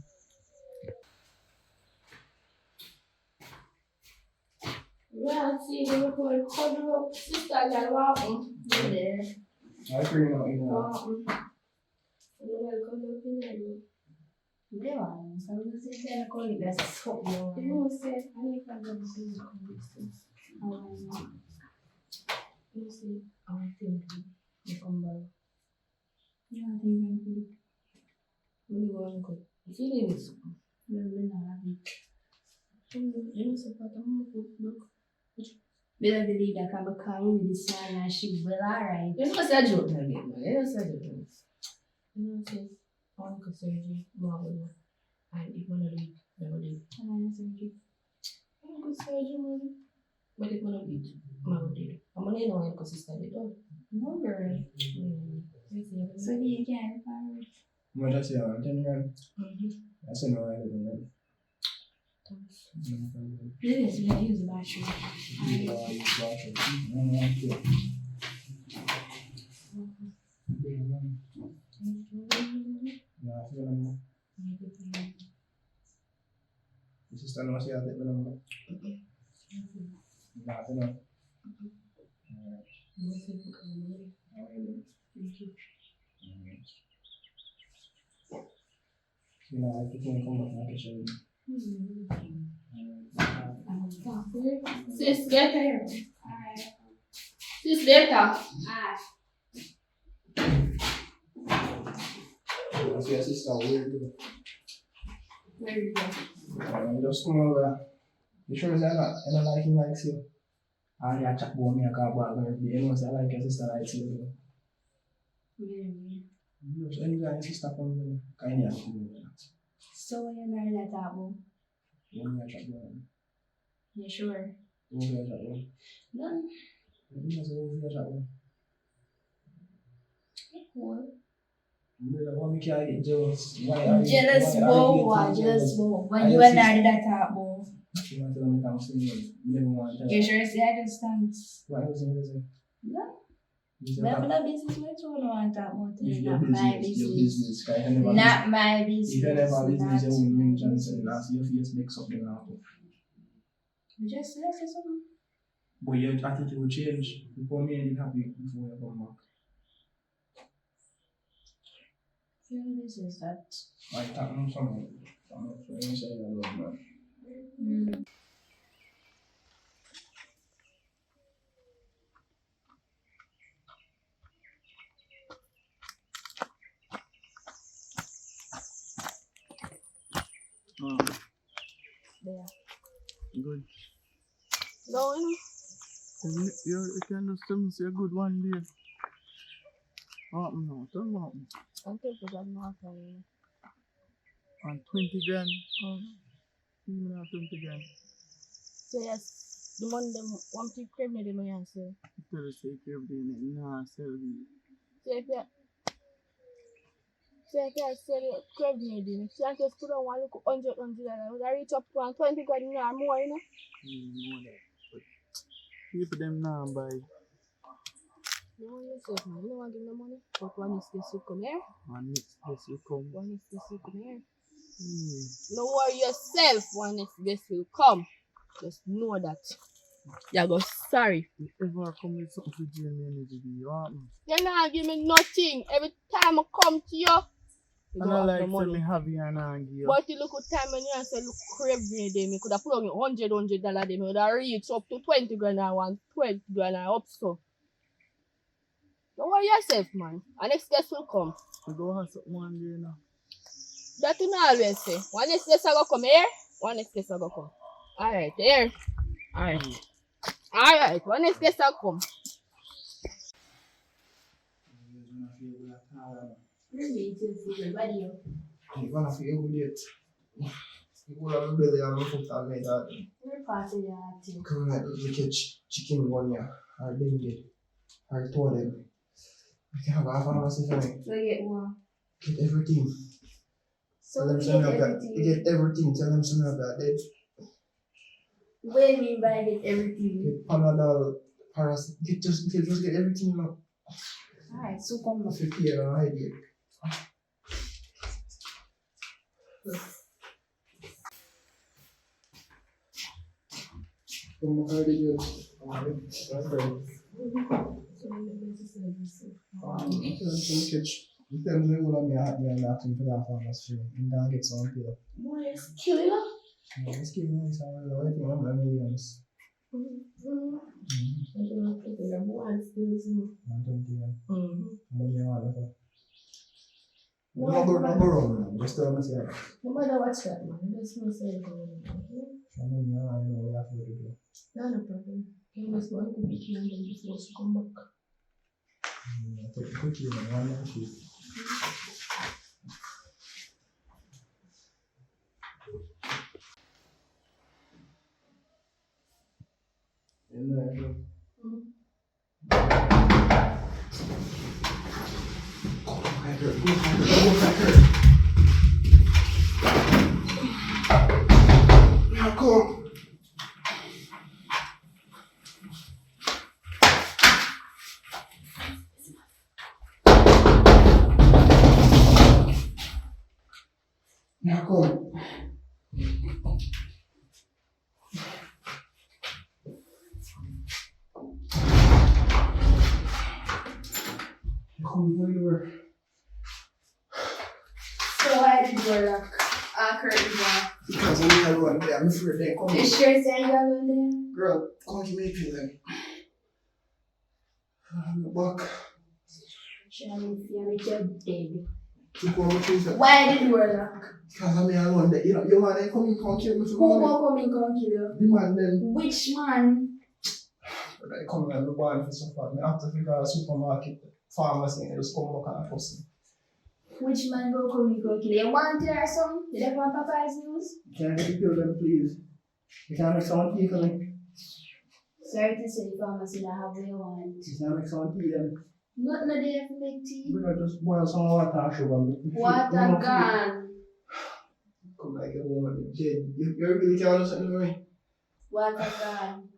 S4: Yeah, see, they were going to cuddle up. Sister, I walk there.
S1: I agree, you know.
S4: They were cuddle up in there. They were. So I'm going to say, they're calling it that's something. You know, say, I need to have a business conversation. You see, I think you come back. Yeah, I think I'm good. When you go on good. Feeling is we're not happy. You know, support them. Look. Better believe that I'm coming with this sign and she will alright. You know, say a joke again, man. You know, say a joke. You know, say, uncle surgery, mom, and if one of them, they're going to do. And I surgery. Uncle surgery, man. But if one of them, mom did. I'm going to know uncle sister did. No, girl. So do you get it, Barry?
S1: I'm just saying, I'm telling you, that's a no idea.
S4: Yes, we use the battery.
S1: This is not what I think, but I'm not. You know, I think I'm come back to show you.
S4: Sis, get here. Alright. Sis, later. Alright.
S1: I see your sister weird too.
S4: Where you go?
S1: Just come over. You sure say I don't like him likes you? I can't chat about me, I can't bother her. You know, say I like your sister likes you too. You just enjoy your sister from me. Kind of
S4: So you know that about?
S1: you know, chat about me.
S4: You sure?
S1: You know, chat about me.
S4: None.
S1: You know, say you chat about me.
S4: Cool.
S1: You know, me can't get jealous. Why
S4: Jealous, boy. Jealous, boy. When you and I did that about?
S1: You want to tell me I'm saying you never want to tell
S4: You
S1: me.
S4: sure say I just stand?
S1: What else you say?
S4: No.
S1: You say
S4: We have
S1: that?
S4: no business. What you want to talk about?
S1: If
S4: Not my business.
S1: your business, guy, you never
S4: Not my business.
S1: if you never business, you won't
S4: Not
S1: mention
S4: my
S1: something
S4: business.
S1: else. Your face make something out of.
S4: You just say something.
S1: But your attitude will change. Before me and you happy before you come back.
S4: Your business that.
S1: I talk on something. I'm not sure you say that love, man.
S2: There.
S3: Good.
S2: No, you
S3: You can just tell me say a good one day. No, tell me.
S2: I'm thinking that not happening.
S3: And 20 grand. You have 20 grand.
S2: So yes, the money them want to crave me the money answer.
S3: Tell us say everything. Nah, sell me.
S2: So if you sell it, crave me the so I just put on one look $100. I reach up to 20 grand or more, you know.
S3: You know that. But people them now buy.
S2: No, yourself, man. You don't want to give no money. But one is this will come here.
S3: And next place will come.
S2: One is this will come here. No worry yourself. One is this will come. Just know that. You go sorry.
S3: You ever come with something to drain me energy, do you want me?
S2: You're not give me nothing. Every time I come to you, you
S3: And I
S2: don't have
S3: like
S2: the
S3: to
S2: money.
S3: me have you and I give you.
S2: But you look at time when you say look crazy day, me could have put on $100 day, me would have reached up to 20 grand and 120 grand and up so. Don't worry yourself, man. And next guest will come.
S3: We go have something one day now.
S2: That you know always say. One next guest will come here, one next guest will come. Alright, here. Alright. Alright, one next guest will come.
S4: Really, to feel body.
S1: You're gonna feel good yet. You go on the belly and look at me that.
S4: Every part of your acting.
S1: Come like we catch chicken one year. Or dengue. Or two of them. We can have a pharmacy for me.
S4: So get one.
S1: Get everything.
S4: So
S1: Tell them
S4: get
S1: something about
S4: everything.
S1: get everything. Tell them something about that.
S4: What do you mean by get everything?
S1: Get Panadol, just get everything you know.
S4: Alright, so come on.
S1: 50 and an idea. Come on, how did you? You tell me what I'm asking for that pharmacy. I'm gonna get some pill.
S4: Boy, it's killing us.
S1: Let's give me some of my millions. Number one, just tell me say.
S2: No matter what's that, man. There's no say for me.
S1: I know we have to do.
S2: No problem. You must go and be here and then before she come back.
S1: Take quickly, man. One sheet. In there. Come. Now come. Come where you were.
S4: So why did you lock? Curtain block.
S1: Because I need to run there. I'm afraid they come.
S4: You sure it's any other one
S1: Girl, come give me a pill then. I'm back.
S4: there? Charlie, you make your dead.
S1: Keep on with
S4: Why did you lock?
S1: because I'm alone there. You know, your man ain't coming come kill me for
S4: Who
S1: money.
S4: will come and come kill you?
S1: The man them,
S4: Which man?
S1: they come and look for support. I have to figure out a supermarket, pharmacy, and just come back and post it.
S4: Which man will come and come kill you? You want to hear some? Did they want Papa's news?
S1: Can I get the pill then, please? You can make some tea for me.
S4: Sorry to say, pharmacy don't have what you want.
S1: You can make some tea then.
S4: Nothing there to make tea.
S1: We can just boil some water and sugar.
S4: Water gone.
S1: Come like a woman. You really can't do something to me?
S4: Water gone.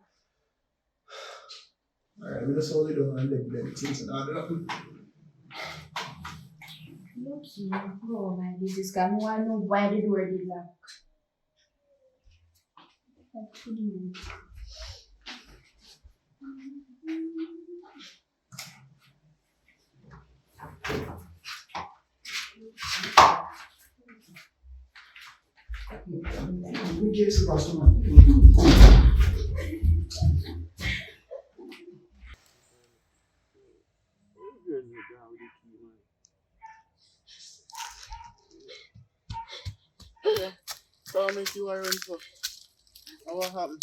S1: Alright, we just hold it down and let them things and all that.
S4: Look here. Oh my, this is coming. I want to know why the door did lock. What do you mean?
S1: In case the customer.
S3: Tell me if you are running for. What happened?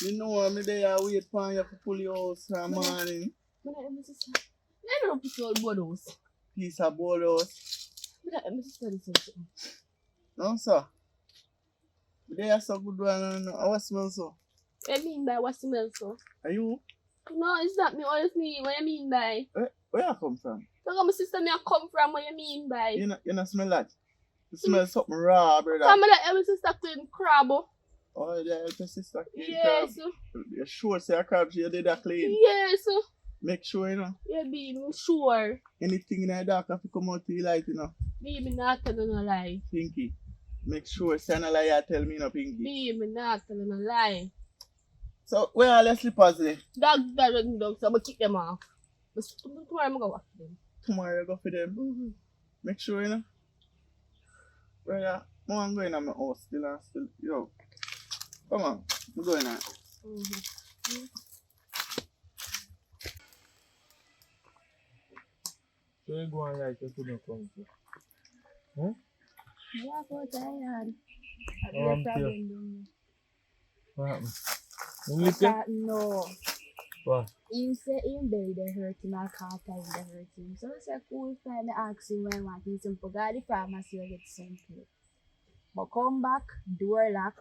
S3: You know me there I wait for you to pull your house in the morning.
S2: I don't piece of bottles.
S3: Piece of bottles.
S2: I'm just telling you something.
S3: No sir. They are so good one and I smell so.
S2: What do you mean by what smell so?
S3: Are you?
S2: No, it's not me. What you mean? What you mean by?
S3: Where you come from?
S2: Look at my sister me I come from. What you mean by?
S3: You not smell that? You smell something raw, brother.
S2: Come like my sister clean crab.
S3: Oh, yeah, your sister clean
S2: Yes.
S3: crab. You sure say a crab she did that clean?
S2: Yes.
S3: Make sure, you know.
S2: Yeah, be me sure.
S3: Anything in the dark have to come out to the light, you know.
S2: Be me not telling no lie.
S3: Pinky. Make sure, say no lie, you tell me, no, Pinky.
S2: Be me not telling no lie.
S3: So, where are the slippers there?
S2: Dog with me dog, so I'm gonna kick them off. But tomorrow I'm gonna wash them.
S3: Tomorrow you go for them.
S2: Mm-hmm.
S3: Make sure, you know. Brother, I'm going to my house still and still. Yo, come on. I'm going out.
S2: Mm-hmm.
S5: So you go and like you couldn't come to. Huh?
S4: Yeah, but tired.
S5: Oh, I'm
S4: problem.
S5: What happened? You listen?
S4: No.
S5: What?
S4: Him say him belly they hurt him, I can't tell him they hurt him. So I said, cool, fine, I ask him when I want him some forgot the pharmacy or get something. But come back, door lock,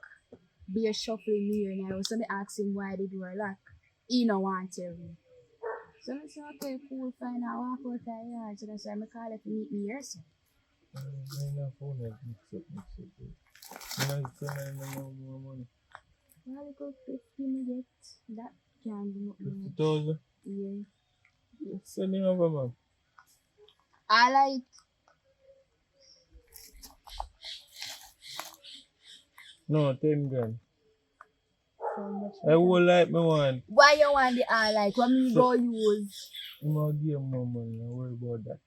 S4: be a shuffling near now. So I ask him why the door lock. He no want to tell me. So I said, okay, cool, fine, I walk out the yard. So that's why I call if you meet me here, so.
S5: I'm not phone mix up. You know, it's no more money.
S4: Well, go 50 minutes. That can be not
S5: 50,000?
S4: Yeah.
S5: Send him over, man.
S4: I like.
S5: No, 10 grand.
S4: So much.
S5: I would like me one.
S4: Why you want the I like? What me go use?
S5: I'm going to give him more money. Don't worry about that.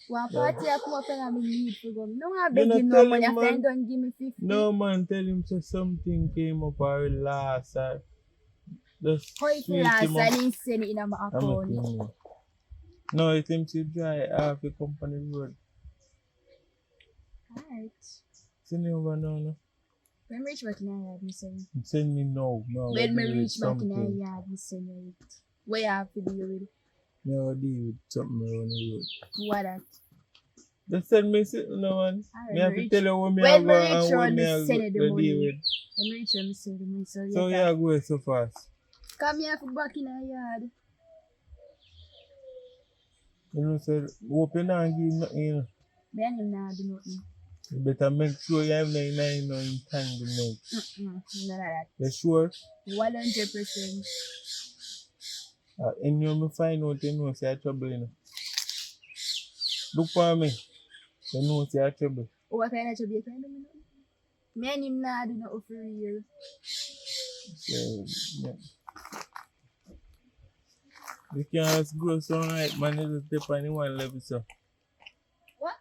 S4: One party I come up and I need for go. No, I
S5: You
S4: beg
S5: not
S4: him no
S5: tell
S4: money.
S5: him,
S4: I
S5: man.
S4: don't give me 50.
S5: No, man, tell him so something came up already last time. Just
S4: How if
S5: sweet
S4: last
S5: him
S4: I
S5: up.
S4: didn't send it in my
S5: I'm
S4: account?
S5: not No, it him to dry off the company road.
S4: Alright.
S5: Send him over now, no?
S4: When me reach back in the yard, me send.
S5: Send me now. No,
S4: When me
S5: deal with
S4: reach back in
S5: something.
S4: the yard, me send it. What you have to deal with?
S5: No, deal with something around the road.
S4: What that?
S5: Just send me something now, man.
S4: Alright,
S5: Me have to
S4: reach.
S5: tell you what me
S4: When
S5: have
S4: me
S5: got
S4: reach
S5: and
S4: round,
S5: what me
S4: me
S5: have
S4: send
S5: got
S4: you the
S5: to deal
S4: money.
S5: with.
S4: When me reach round, me send the money.
S5: So yeah, go so fast.
S4: Come here for back in the yard.
S5: You know, so open and give nothing, you know.
S4: Me and him not do nothing.
S5: You better make sure you have no entanglement.
S4: None of that.
S5: You sure?
S4: 100%.
S5: And you me find out you know say I trouble, you know. Look for me. You know say I trouble.
S4: What kind of job you can do? Me and him not do nothing for real.
S5: So, yeah. You can't just grow so right, man. You just step on the one level, so.
S4: What?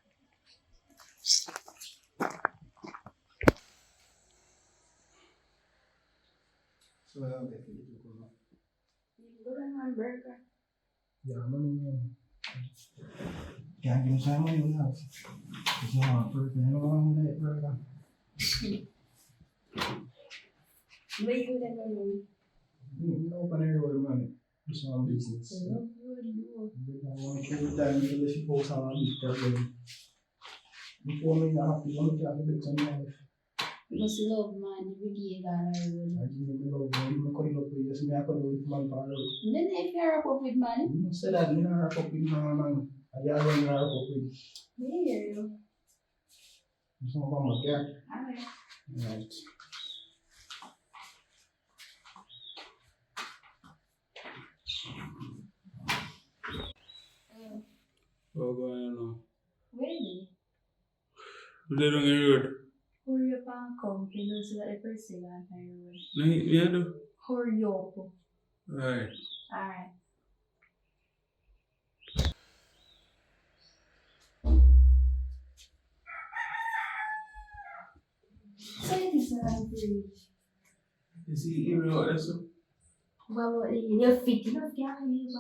S1: So I don't get it.
S4: Go to hamburger.
S1: Yeah, money. Can't give me some money now. It's not burger. I don't want that burger.
S4: Where you then go?
S1: No open area with money. It's not business.
S4: What do you do?
S1: I want to every time you let you post on a big problem. Before me, I have to go to the big some life.
S4: You must love man every day down the road.
S1: I give me love. I give me cuddle up with you. So me I cuddle with man for a road.
S4: Then if you wrap up with man,
S1: You say that me not wrap up with man. I just want to wrap up with.
S4: we hear you.
S1: It's not about my girl.
S4: Alright.
S1: Right.
S5: What's going on?
S4: Really?
S5: They don't get road.
S4: Hurry up and come, you know, so that the person can find you.
S5: No, yeah, do.
S4: Hurry up.
S5: Right.
S4: Alright. Say this around bridge.
S5: You see, even what that's up?
S4: Well, what you're fit enough, can't you?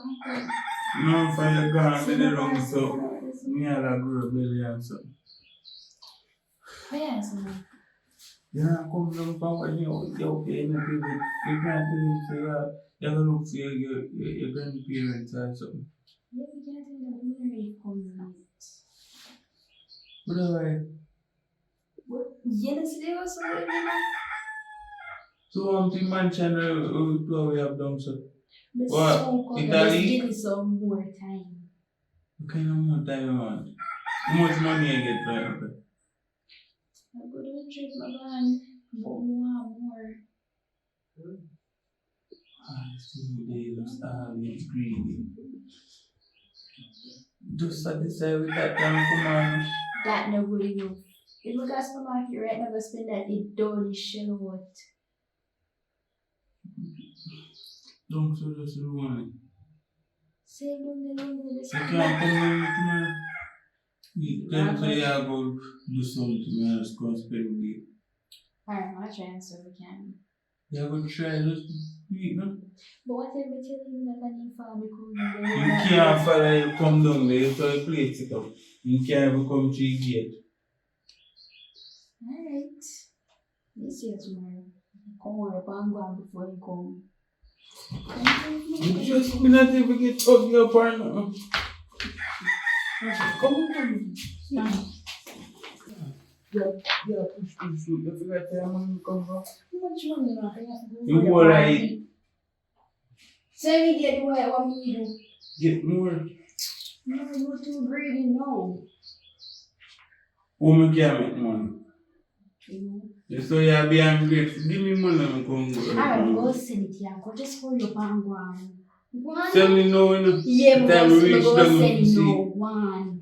S5: No, for your gun, they don't so. Me had a girl belly and something.
S4: Yes, man.
S5: Yeah, come down from when you're okay, you can't tell him say you're gonna look for your grandparents or something.
S4: Yeah, we can't do that. We're already coming.
S5: But anyway,
S4: What? Yesterday was something.
S5: so the mansion we have done so.
S4: But
S5: What?
S4: so cold.
S5: Italy?
S4: Just give me some more time.
S5: What kind of more time you want? How much money I get right okay?
S4: I'm going to trip my van. But more.
S5: They just always greedy. Just satisfied with that time, come on.
S4: That no good enough. If we got supermarket right now, we spend that it don't shell out.
S5: Don't so just ruin
S4: Save them the
S5: it.
S4: longer
S5: You can't come home tomorrow. You can say you're going to do something and just go and spend it.
S4: Alright, I'll try and so we can.
S5: You're going to try just do it, no?
S4: But what if we tell him that I need for me
S5: You can't follow you come down there, so you plate it up. You can't even come to the gate.
S4: Alright. Let's see you tomorrow. Come worry about going before you come.
S5: You just me not even get tugged your partner.
S4: Come on.
S5: Yeah, push. You forgot the money come from.
S4: How much money now?
S5: You go right.
S4: Send me the way I want me to do.
S5: Get more.
S4: No, you're too greedy, no.
S5: Woman can't make money.
S4: You
S5: You so you be ungrateful. Give me money and come go.
S4: Alright, go send it here. Go just hurry up and go on. One.
S5: Tell me no, you know.
S4: Yeah,
S5: The time we reach
S4: go
S5: down,
S4: send
S5: we see.
S4: no one.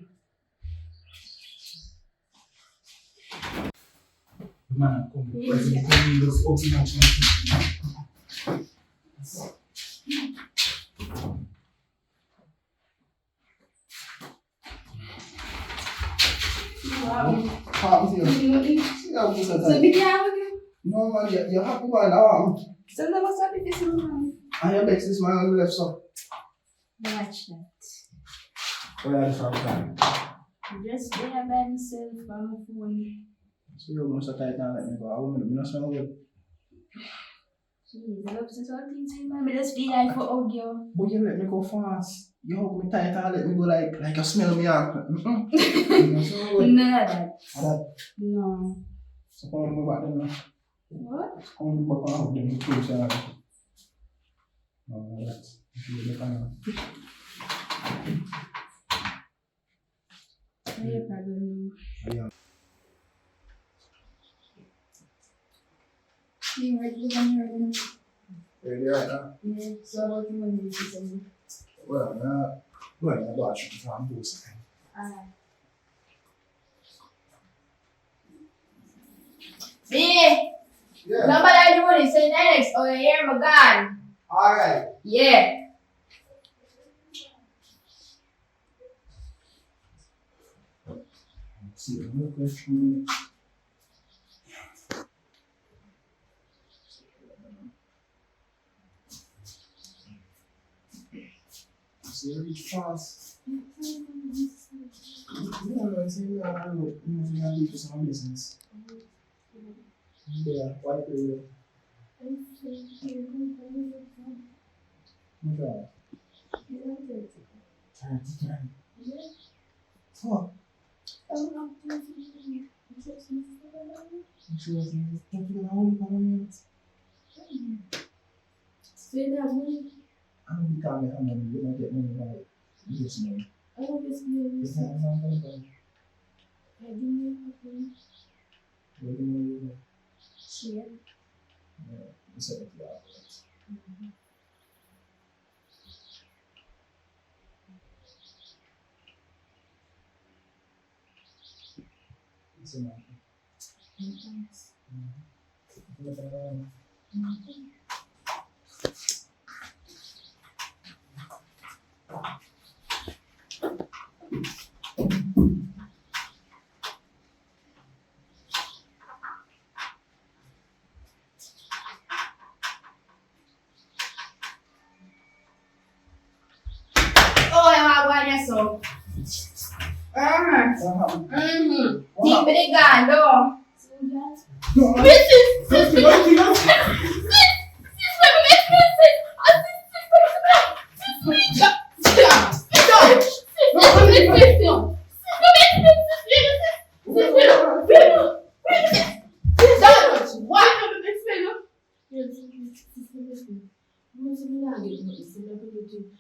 S5: Man, come. President, just open up.
S1: How is you? Yeah, I'm just a
S4: So,
S1: type.
S4: be careful.
S1: No, man, you're happy man. Now,
S4: So, never stop it this one.
S1: I am next this man on the left side.
S4: Watch that.
S1: Where are the front time?
S4: Just there by himself on my phone.
S1: So you're going to tight and let me go. I won't be not smell good.
S4: Jeez, I love to talk things in my middle speed like for Ogyo.
S1: But you let me go fast. You hold me tight and let me go like you smell me out.
S4: None of that.
S1: That.
S4: No.
S1: So come on, go back then now.
S4: What?
S1: Come on, go back and then close your eyes. No, that's. You look on
S4: What's your problem?
S1: Yeah.
S4: You ready to run your room?
S1: Ready right now?
S4: Yeah, so about the money you send me.
S1: Well, I'm about to try and do something.
S4: Alright. B!
S1: Yeah.
S4: Nobody I do this, say next. Oh, you hear my gun?
S1: Alright.
S4: Yeah.
S1: See, no question. See, reach fast. Yeah, I say, I don't know, you know, do some business. Yeah, what do you do? So,
S4: Say that money.
S1: I don't think I'm gonna get money like this money.
S4: I don't get money.
S1: Is that not gonna be?
S4: I didn't have
S1: What do you do?
S4: share.
S1: Yeah, it's a bit loud. It's a man.
S4: Thanks. Oh, I'm going to so. Deep in the gun, no.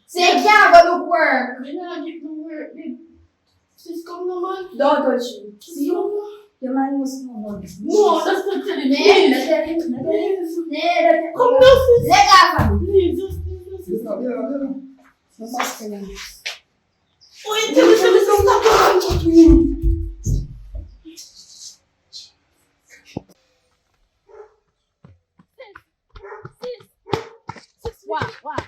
S4: Say, can't go to work. Don't touch me. See you. Your man must know about this.
S2: No, that's not telling me.
S4: Let's tell him.
S2: Come now, sis.
S4: Let go.
S2: Please, just.
S4: You must tell him.
S2: Wait, tell me stop touch me. Sis, what?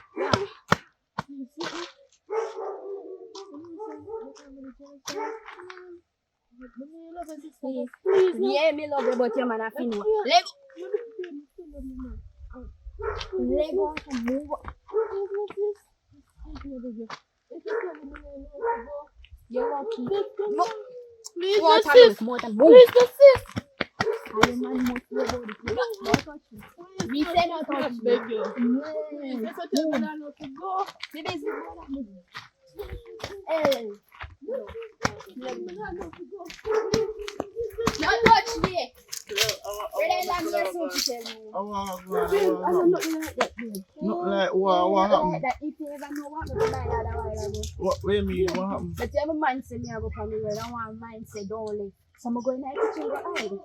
S2: Please,
S4: Yeah, me love you, but your man a fin. Let go and move. You're lucky.
S2: Please,
S4: More
S2: just
S4: time,
S2: sis.
S4: more time.
S2: Please, just sis.
S4: Your man must know about it. Don't touch me. We say not touch
S2: I
S4: me.
S2: beg you. Please, just tell me that not to go.
S4: See this is what I'm doing. Hey. Don't touch me. Where the land so to tell me?
S2: I don't know like that.
S3: Not like what happened?
S4: Like that, if you ever know what me buy that a while ago.
S3: What do you mean? What happened?
S4: But every man say me I go from the road. I want man say don't live. So I'm going in the kitchen go hide.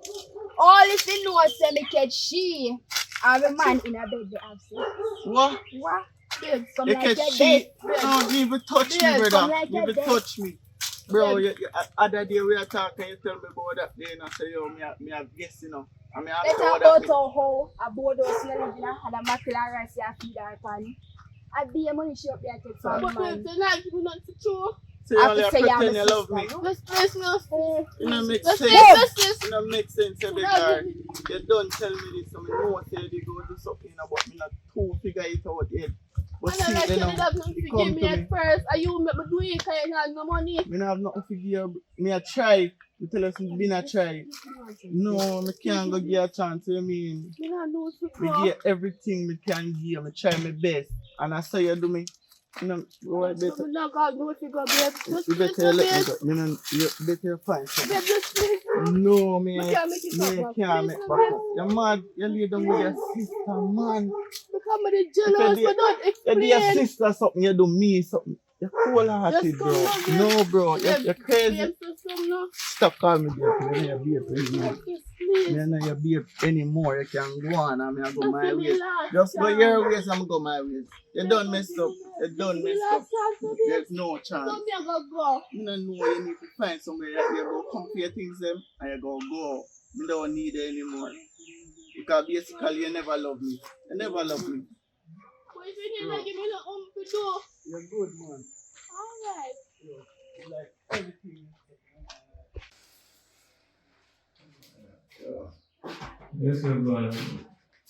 S4: All if you know say me catch she have a man in a bed they have sex.
S3: What?
S4: What? Babe, come
S3: You
S4: like
S3: can
S4: that
S3: cheat.
S4: dead.
S3: Don't even touch
S4: Yeah,
S3: me,
S4: come
S3: brother.
S4: like
S3: You
S4: that
S3: even
S4: dead.
S3: touch me. Bro, other day we are talking, you tell me about that day and I say, yo, me have guessed, you know. I mean,
S4: Let's talk about how a board house live in a had a mackerel rice you feed her pan. I be a money shop there take from
S2: But
S4: man.
S2: they're not giving us the truth.
S3: So you
S4: I
S3: only
S4: have to say
S3: pretend
S4: I'm
S3: you
S4: a
S3: love me.
S4: sister.
S2: Let's place me off.
S3: It don't make
S2: Let's
S3: sense.
S2: place.
S3: It don't make sense every time. You don't tell me this, so I know say they go do something about me, not to figure it out yet. But
S2: And I
S3: see, you
S2: said
S3: know,
S2: have nothing
S3: it
S2: to
S3: come
S2: give
S3: to
S2: me
S3: me.
S2: at first. And you make me do it because you have no money.
S3: Me not have nothing to give. Me a try. You tell us me been a try. No, me can't go give you a chance. You mean?
S2: Me not know
S3: Me
S2: what
S3: give everything me can give. Me try my best. And I say you do me. You know, what better.
S2: I'm not going to do it if you go, babe. Just
S3: You
S2: place
S3: better
S2: me,
S3: let me
S2: babe.
S3: go. You know, you better find something.
S2: Babe, just place me.
S3: No, me
S2: We can't make it
S3: me
S2: back up.
S3: can't
S2: Please,
S3: make
S2: no,
S3: back
S2: babe.
S3: up. You're mad. You lay down with your sister, man.
S2: Because I'm jealous,
S3: If
S2: but don't
S3: You do your
S2: explain.
S3: sister something, you do me something. You're cold-hearted,
S2: Just
S3: bro.
S2: come now, babe.
S3: No, bro. You're crazy.
S2: Babe, just come now.
S3: Stop calling me babe. You're not your babe anymore.
S2: Just please.
S3: You're not your babe anymore. You can go on and I go
S2: Just
S3: my
S2: give me
S3: ways.
S2: last
S3: Just go
S2: chance.
S3: your ways, I'm go my ways. You done
S2: Just
S3: messed
S2: give
S3: up.
S2: me
S3: You
S2: last-
S3: done
S2: give me
S3: messed
S2: last
S3: up.
S2: chance, babe.
S3: There's no chance.
S2: Don't me go go.
S3: You don't know you need to find somewhere that you go come for your things them and you go. You don't need it anymore. Because basically you never love me. You never love me.
S2: But if you didn't give me the to do.
S3: You're good, man.
S2: Alright.
S3: Like everything.
S5: Yes, we're going.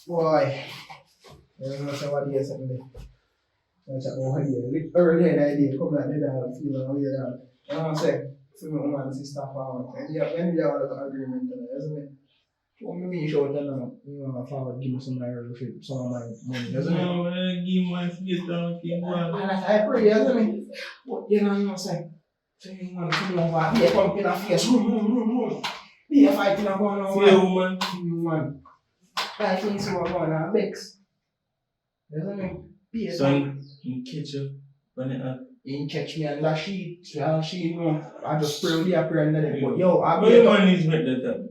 S1: Boy. I don't know what it is something there. I chat about idea. Early idea come like that feel like we are. You know what I'm saying? For me, woman and sister power. And yeah, when you have an agreement, isn't it? What me mean show them you know, forward give me some of my money, isn't it?
S5: No, I give my skit down, keep on.
S1: And I pray, isn't it? But you know what I'm saying? So you want to know what? Be a pump in a face. Be a fighting a going on.
S5: See a woman.
S1: Man. I think so going on. Bex. Isn't it? Be a
S5: Son, you catch you. When it
S1: he catch me and that she you know, I just pray the prayer and then but yo, I
S5: How
S1: be
S5: your
S1: a
S5: management that time?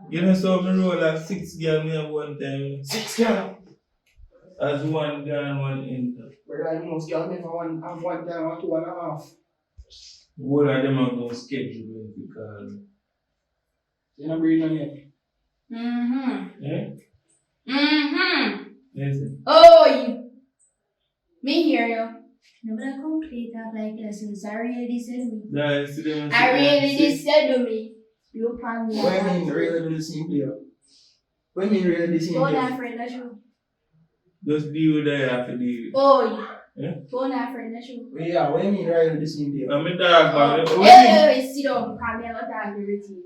S5: You know, so me roll like 6 girls me have one time.
S1: 6 girl.
S5: As one girl and one enter.
S1: Brother, you must get me for one time or 2.5.
S5: All of them are going to schedule it because.
S1: You know breathe on yet.
S5: Yes.
S4: Oh, you. Me hear you. No, but I complete that like this. I really said to me.
S5: Yeah, see them.
S4: I really did said to me. You plan me.
S1: What do you mean really do the same player? What do you mean really the same
S4: Don't
S1: player?
S4: have friend, that's you.
S5: Just deal with that after deal.
S4: Oh,
S5: Yeah?
S4: don't have friend, that's you.
S1: Yeah, what do you mean really do the same player?
S5: I'm a dog, man.
S4: Hey, sit down. Come here, what I'm everything.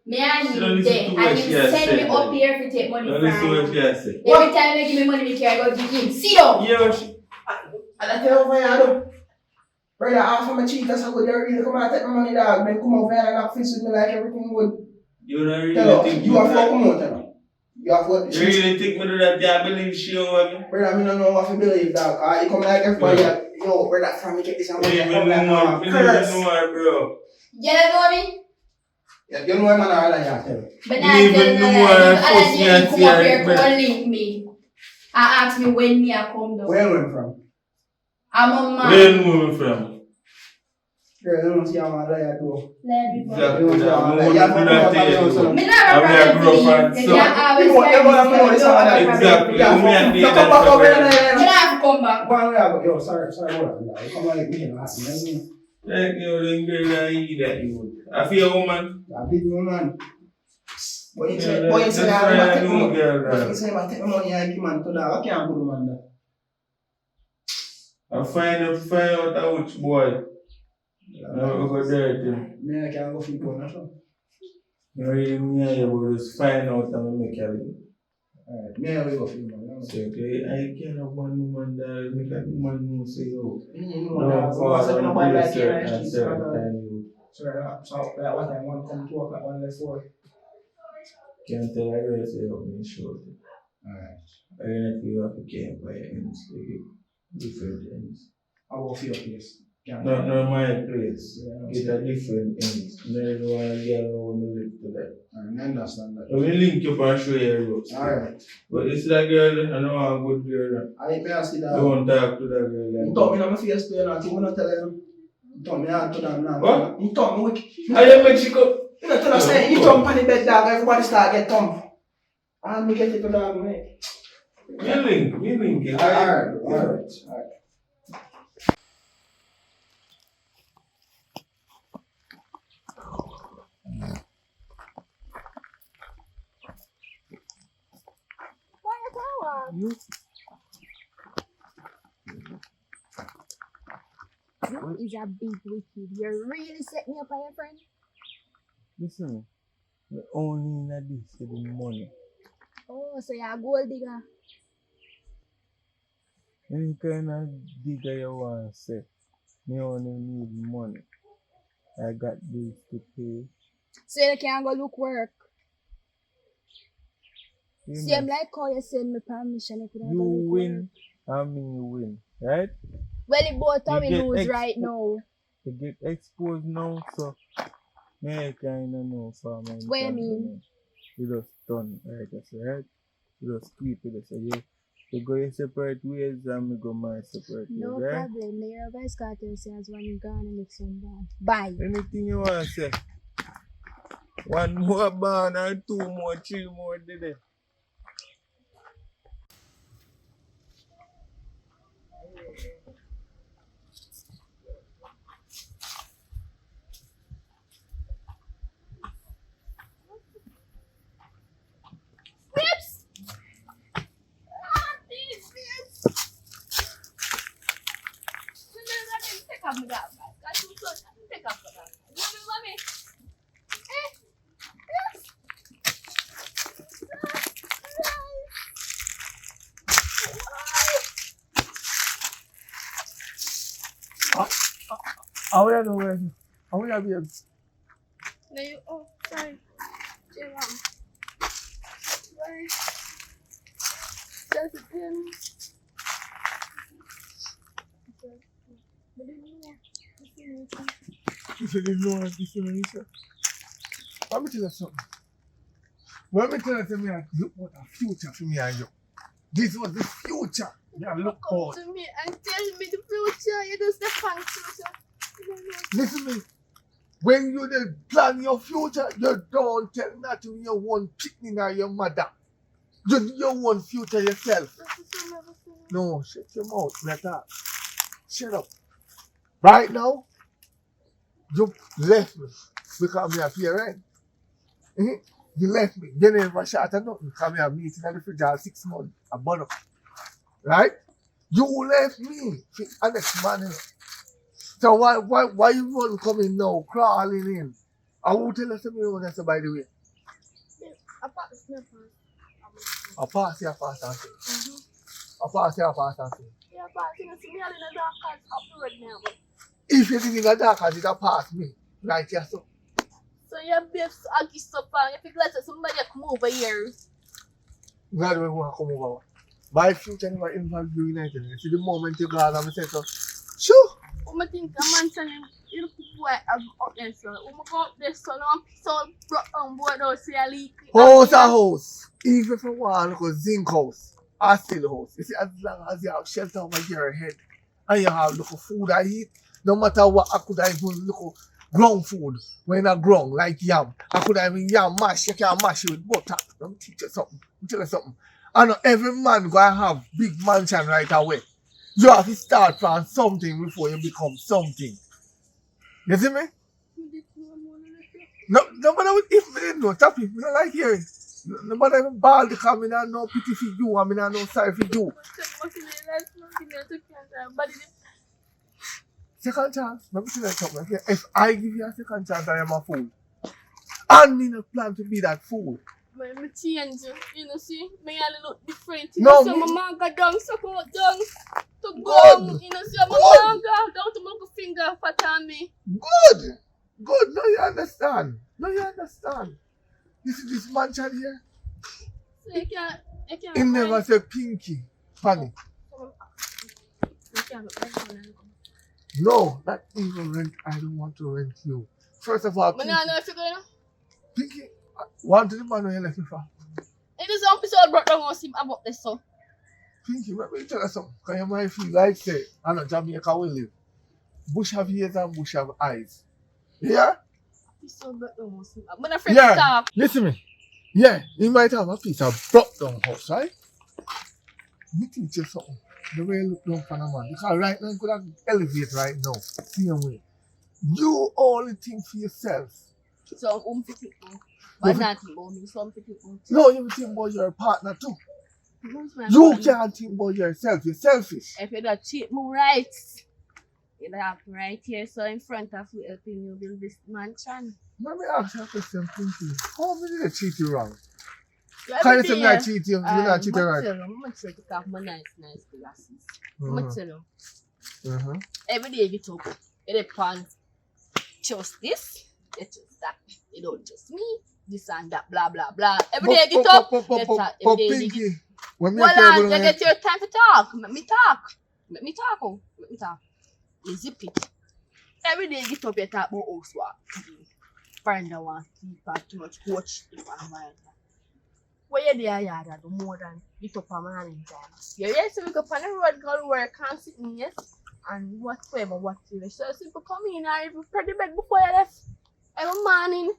S4: Me and
S5: So
S4: you
S5: listen
S4: there.
S5: to what
S4: And
S5: she
S4: you
S5: has
S4: send
S5: said,
S4: me up
S5: then.
S4: here to take money
S5: Now
S4: from
S5: listen what
S4: you.
S5: she has said.
S4: Every time you give me money, me care go give him. Sit down.
S5: Yeah, she.
S1: And I tell you what I do. Brother, half of my cheek, that's how good you really come out and take my money, dog. Then come over here and knock fist with me like everything good.
S5: You don't really
S1: Tell
S5: think
S1: us, you have to come out, tell us. You have what?
S5: You really think me do that? Yeah, I believe she over me.
S1: Brother, I don't know what to believe, dog. You come like everybody, yo, brother, from me get this and
S5: Hey,
S1: come
S5: me
S1: like
S5: know her,
S1: curse.
S5: bro.
S4: You don't know me?
S6: Yeah, you know I'm not lying, I tell you.
S4: But
S5: You
S4: now
S5: even know
S4: I
S5: first me and
S4: come
S5: see
S4: up
S5: her,
S4: here,
S5: but-
S4: come link me. I ask me when me I come down.
S6: Where are you from?
S4: I'm a man.
S5: Where you moving from?
S6: Girl, you don't see I'm a liar too.
S4: Let me go.
S5: Exactly.
S6: You
S5: I'm
S6: don't see
S5: not
S6: I'm a
S5: going to
S6: liar.
S5: tell you.
S4: Me never
S5: I'm
S4: problem
S5: here
S4: with
S5: grow
S4: you.
S5: fat,
S4: You
S5: so-
S4: can't always
S6: You want-
S4: carry
S6: you want-
S4: this,
S6: you want-
S4: you don't have a problem.
S5: Exactly.
S6: Yeah,
S5: You and
S6: you come back over here.
S4: You don't have to come back.
S6: Go on, we have- yo, sorry, hold on. You come like me, you know,
S5: Like you don't get that eat that you. I feel a woman.
S6: a big woman. But you
S5: Yeah,
S6: say,
S5: that's why I
S6: take
S5: know,
S6: money.
S5: girl,
S6: But you say, man, take my money, I give man to that. I can't do man that.
S5: I find out a which boy. No, go dirty.
S6: Me, I can't go for people, so.
S5: You really me about just find out and make a living.
S6: Alright, me, I will go for you, man.
S5: So okay, I can't have one woman that make a woman know say yo.
S6: You know,
S5: Don't fall
S6: so you know,
S5: on
S6: buy
S5: the
S6: like
S5: certain
S6: here,
S5: and certain time you
S6: so that what time, 1 come 2 o'clock, 1 less 4.
S5: can't tell I really say yo, me short.
S6: Alright.
S5: I don't you have to game by ends, like different ends.
S6: I will feel place.
S5: No, my place.
S6: Yeah,
S5: Get a different ends. No, I don't want to get no one live to that.
S6: I understand that.
S5: I will link you up and show you roads.
S6: Alright.
S5: But it's that girl, I know I'm a good girl.
S6: I see that.
S5: Don't talk to that girl.
S6: You told me I'm a face to you, and you not tell you. You told me I told them now.
S5: What?
S6: You told me wicked.
S5: I am Mexico.
S6: You know, tell us, say, you jump on the bed, dog, everybody start get thump. And we get it to dog, mate.
S5: Me link it.
S6: Alright.
S2: Why you call
S3: You?
S2: You is a big wicked. You really set me up on your friend?
S3: Listen, we only in this for the money.
S2: Oh, so you're a gold digger.
S3: Any kind of digger you want to say, me only need money. I got bills to pay.
S2: So you can't go look work.
S3: You
S2: Same
S3: know,
S2: like how you send me permission. You could have
S3: you
S2: go look
S3: win,
S2: work.
S3: I mean you win, right?
S2: Well, it both
S3: You
S2: of we
S3: get
S2: lose
S3: ex-
S2: right now.
S3: You get exposed now, so me I kind of know for my
S2: What you mean?
S3: You just done, right? I say, right? You just keep it. I say, you go your separate ways and me go my separate
S2: No
S3: ways, right?
S2: problem. The Yoruba cartel says one you gone and next one bad. Bye.
S3: Anything you want to say? One more band or 2 more, 3 more did it.
S2: Whips! These whips! Pick up my dog. Pick up my dog. Mommy.
S1: How are you doing? How are you doing?
S2: No, you. Oh, sorry. Sorry. Just again.
S1: You said you know what this is. Let me tell you something. Let me tell you something. Look what a future for me and you. This was the future. Yeah, look
S2: Come
S1: forward.
S2: to me and tell me the future. You just the fan future. You don't know.
S1: Listen to me. When you dey plan your future, you don't tell nothing your one picnic or your mother. You do your one future yourself.
S2: That's what you never say.
S1: No, shut your mouth like that. Shut up. Right now, you left me because me a parent. You left me. You never shot at nothing because me a meeting at the fridge all 6 months. A bun up. Right? You left me for the next man. So why you run coming now, crawling in? I will tell you something when I say by the way.
S2: I thought it's my fault.
S1: I pass here fast and say. I pass here fast and say.
S2: Yeah, but you know, see me all in the dark cause up the road now. But.
S1: If you think in the dark, it will pass me. Right here, so.
S2: So your babes ugly stuff and if you glad that somebody come over here.
S1: God will want to come over. My future never involve you in anything. You see the moment you go on and say so. Sure.
S2: I think a man saying, you look boy up there, so when I go up there, so now so brought on board out, see a leak.
S1: House a house. Even if you want to zinc house, or still house. You see, as long as you have shelter over your head and you have look food I eat, no matter what I could even look ground food when I ground like yam. I could even yam mash, you can mash it with butter. Let me teach you something. Let me tell you something. I know every man gonna have big mansion right away. You have to start from something before you become something. You see me? No matter what if me didn't know, stop it. Me don't like hearing. No matter even ball because me not no pity for you and me not no sorry for you. Second chance, let me tell you something. If I give you a second chance, I am a fool. And me no plan to be that fool.
S2: But me change, you know, see, me a look different. You
S1: No,
S2: know, so
S1: me-
S2: my man got down, so come down to
S1: Good.
S2: go. You know, see, my
S1: Good.
S2: man got down to my finger fat on me.
S1: Good. Good. Now you understand. Now you understand. You see this mansion here?
S2: So you can't
S1: He never say pinky. Funny.
S2: You can't look like one.
S1: No, not even rent. I don't want to rent you. First of all,
S2: But now I know if you're going to.
S1: pinky, want to the man who you left me for.
S2: In this episode, brought down on him about this, so.
S1: Pinky, let me tell you something. Because you might feel like say, I know Jamaica will live. Bush have ears and bush have eyes. Yeah?
S2: Episode brought down on him. I'm afraid
S1: Yeah.
S2: to talk.
S1: Listen me. Yeah, you might have a piece of broke down house, right? Me teach you something. The way you look down for a man. Because right now you could have elevate right now. Same way. You only think for yourself.
S2: So, for people. But not about me, some for people.
S1: No, you think about your partner too.
S2: Who's my
S1: You
S2: partner?
S1: can't think about yourself. You're selfish.
S2: If you don't treat me right, you have right here, so in front of you, helping you build this mansion.
S1: Let me ask you a question, Pinky. How many did I cheat you wrong?
S2: So
S1: Can you
S2: every
S1: say me
S2: day,
S1: I cheat you? You not cheat you right?
S2: I'm going to talk my nice glasses. I'm
S1: Mhm.
S2: going to tell you.
S1: Mhm.
S2: Every day you get up, you depend. Just this, you just that. You don't just me, this and that, blah, blah, blah. Every day you get up, you talk. Every day you get
S1: Pinky, when me
S2: well,
S1: tell you
S2: you get your time to talk. Let me talk. Let me talk. Oh. Let me talk. You zip it. Every day you get up, you talk about house work. Friend that want to keep her too much coach. What you do, you do more than get up a man in time. You yes, we go on the road, go to work, can't sit in, yes, and whatever. So simple come in and if you put the bed before you left. Every morning,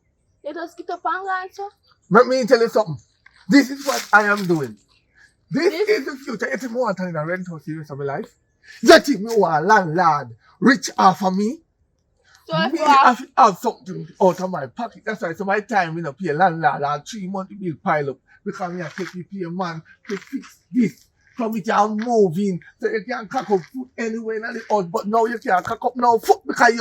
S2: you just get up and go and so.
S1: Let me tell you something. This is what I am doing. This is the future. You think me want to in a rent house the rest of my life? You think me want a landlord rich off of me?
S2: So if
S1: Me
S2: you have,
S1: have to have something out of my pocket. That's why so my time you know pay landlord and 3 months bill pile up. Because me have to take pay a man to fix this. From it you move in. So you can cock up foot anywhere in the house. But now you can't cock up no foot because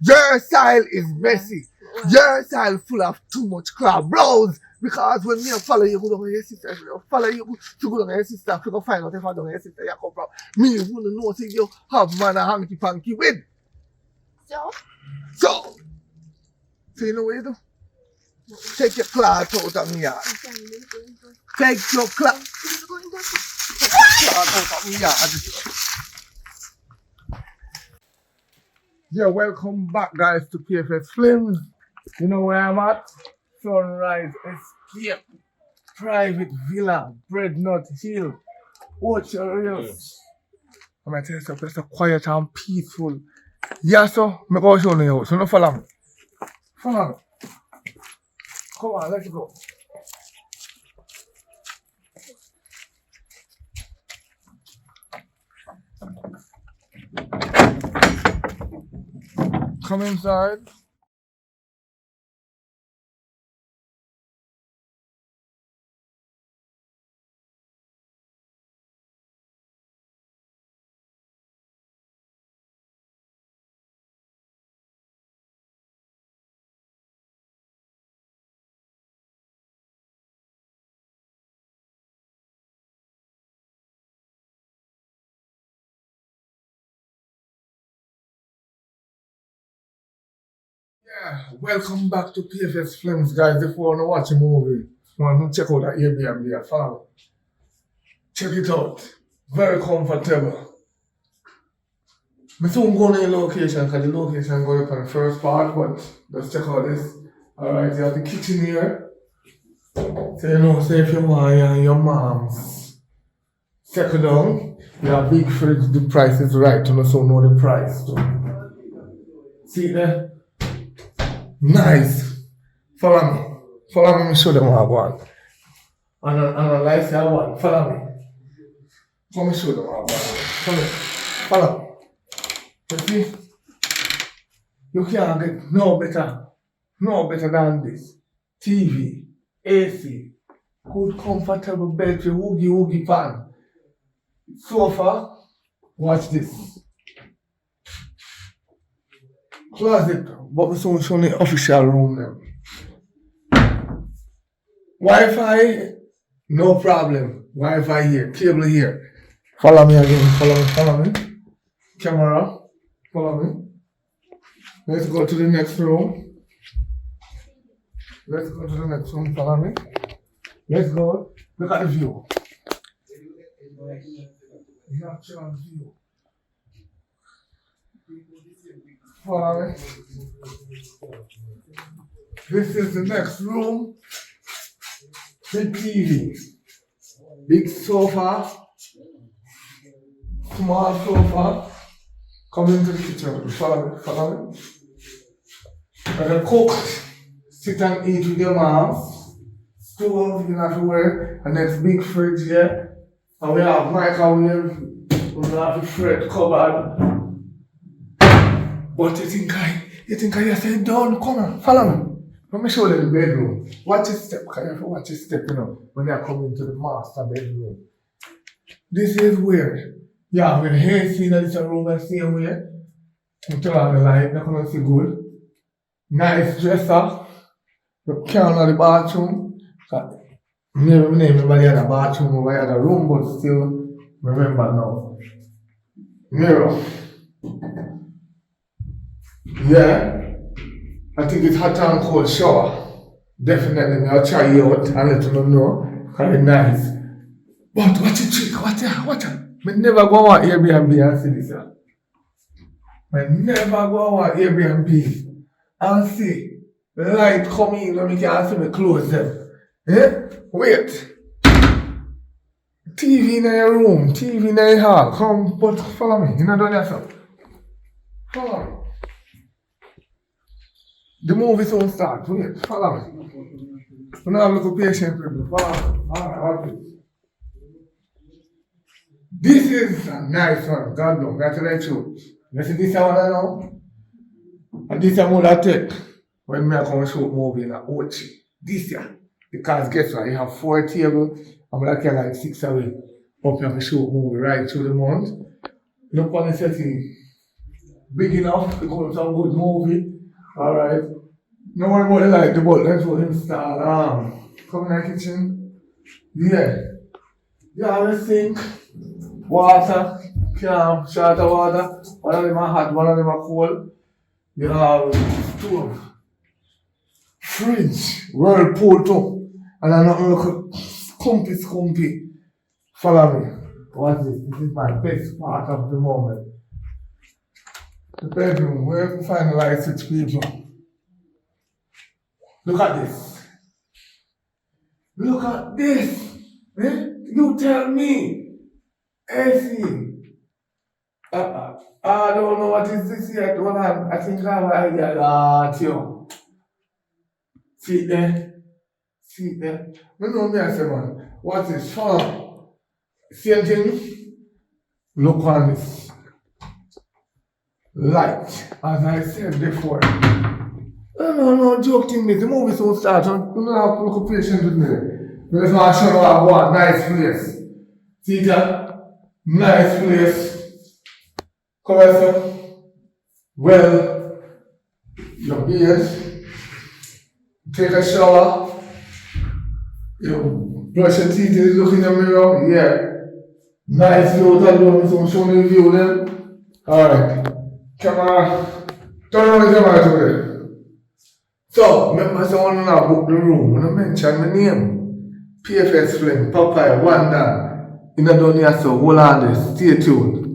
S1: your style is messy. Your style full of too much crab blows. Because when me follow you go down with your sister, follow you to go down with your sister, to go find out if I down with your sister you come from. Me wanna know say you have man a hanky panky with.
S2: so,
S1: So you know what you do? Take your cloth out of me yard. Take your cloth out of me yard. Yeah, welcome back guys to PFS Films. You know where I'm at? Sunrise Escape. Private Villa, Breadnut Hill, Orchard Hills. I'm gonna tell you something, it's quiet and peaceful. Yeah, so I'm going to show you, so no follow me. Follow me. Come on, let's go. Come inside. Yeah, welcome back to PFS Films, guys. If you want to watch a movie, want to check out that Airbnb, follow. Check it out. Very comfortable. I soon go to the location because the location going up on the first part, but let's check out this. Alright, you have the kitchen here. So you know, say if you want you and your mom's settle down, you have big fridge, the price is right, you also know the price too. See there? Nice. Follow me. Follow me, show them what I want. And I like say I want. Follow me. Come show them what I want. Come here. Follow. You see? You can't get no better than this. TV, AC, good comfortable bed, woogie pan, sofa. Watch this. Closet, but we soon show the official room now. Wi-Fi, no problem. Wi-Fi here, cable here. Follow me again, follow me. Camera, follow me. Let's go to the next room. Follow me. Let's go. Look at the view. Natural view. Follow me. This is the next room. Big TV. Big sofa. Small sofa. Come into the kitchen. Follow me. And the cook. Sit and eat with your moms. Stove, you don't have to worry. And next big fridge here. And we have microwave. We have the fridge cupboard. But you think I say, don't come on, follow me. Let me show you the bedroom. Watch your step, because you have to watch your step, when you come into the master bedroom. This is where you have the AC that is a room the same way. You turn on the light, you're going to see good. Nice dresser. You can't on the bathroom. Remember the other bathroom over the other room, but still remember now. Mirror. Yeah. I think it's hot and cold shower. Definitely, I'll try you out and let you know. Because it's nice. But watch it trick, watch it. I never go on Airbnb and see this. I never go on Airbnb and see the light come in when we can't see me close them. Wait. TV in your room, TV in your hall. Come, but follow me. You're not doing yourself. Follow me. The movie soon starts. Wait, follow me. You don't have a little patience with me. Follow me. Alright, watch this. This is a nice one. God knows. That's what I choose. You see this one I know? And this one I take when I come shoot movie in a Ochi. This year. Because guess what? You have 4 tables. I'm going to carry like 6 away. Up here to shoot movie right through the month. Look on the setting. Big enough to come some good movie. Alright. No worry about the light, the boat. Let's go install. Come in the kitchen. Yeah. You have a sink. Water. Can, short of water. One of them are hot, one of them are cold. You have stove. Fridge. Whirlpool too. And I'm not looking scumpy. Follow me. What's this? This is my best part of the moment. The bedroom, where you can find the light switch people. Look at this. Look at this. You tell me. AC. I don't know what is this yet. I think I have an idea. See there. No, me I say, man. What is fun? Same thing. Look on this. Light. As I said before. No, joking me. The movie soon starts. You don't have to look patient with me. You just want to show you what I want. Nice place. See that? Nice place. Come here, sir. Well, your beard. Take a shower. You brush your teeth, you look in the mirror. Yeah. Nice view. So show me the view then. Alright. Camera. Turn on the camera to there. So, remember someone when I book the room, when I mention my name, PFS Flame, Papaya, Wanda, in the done here, so hold on this, stay tuned.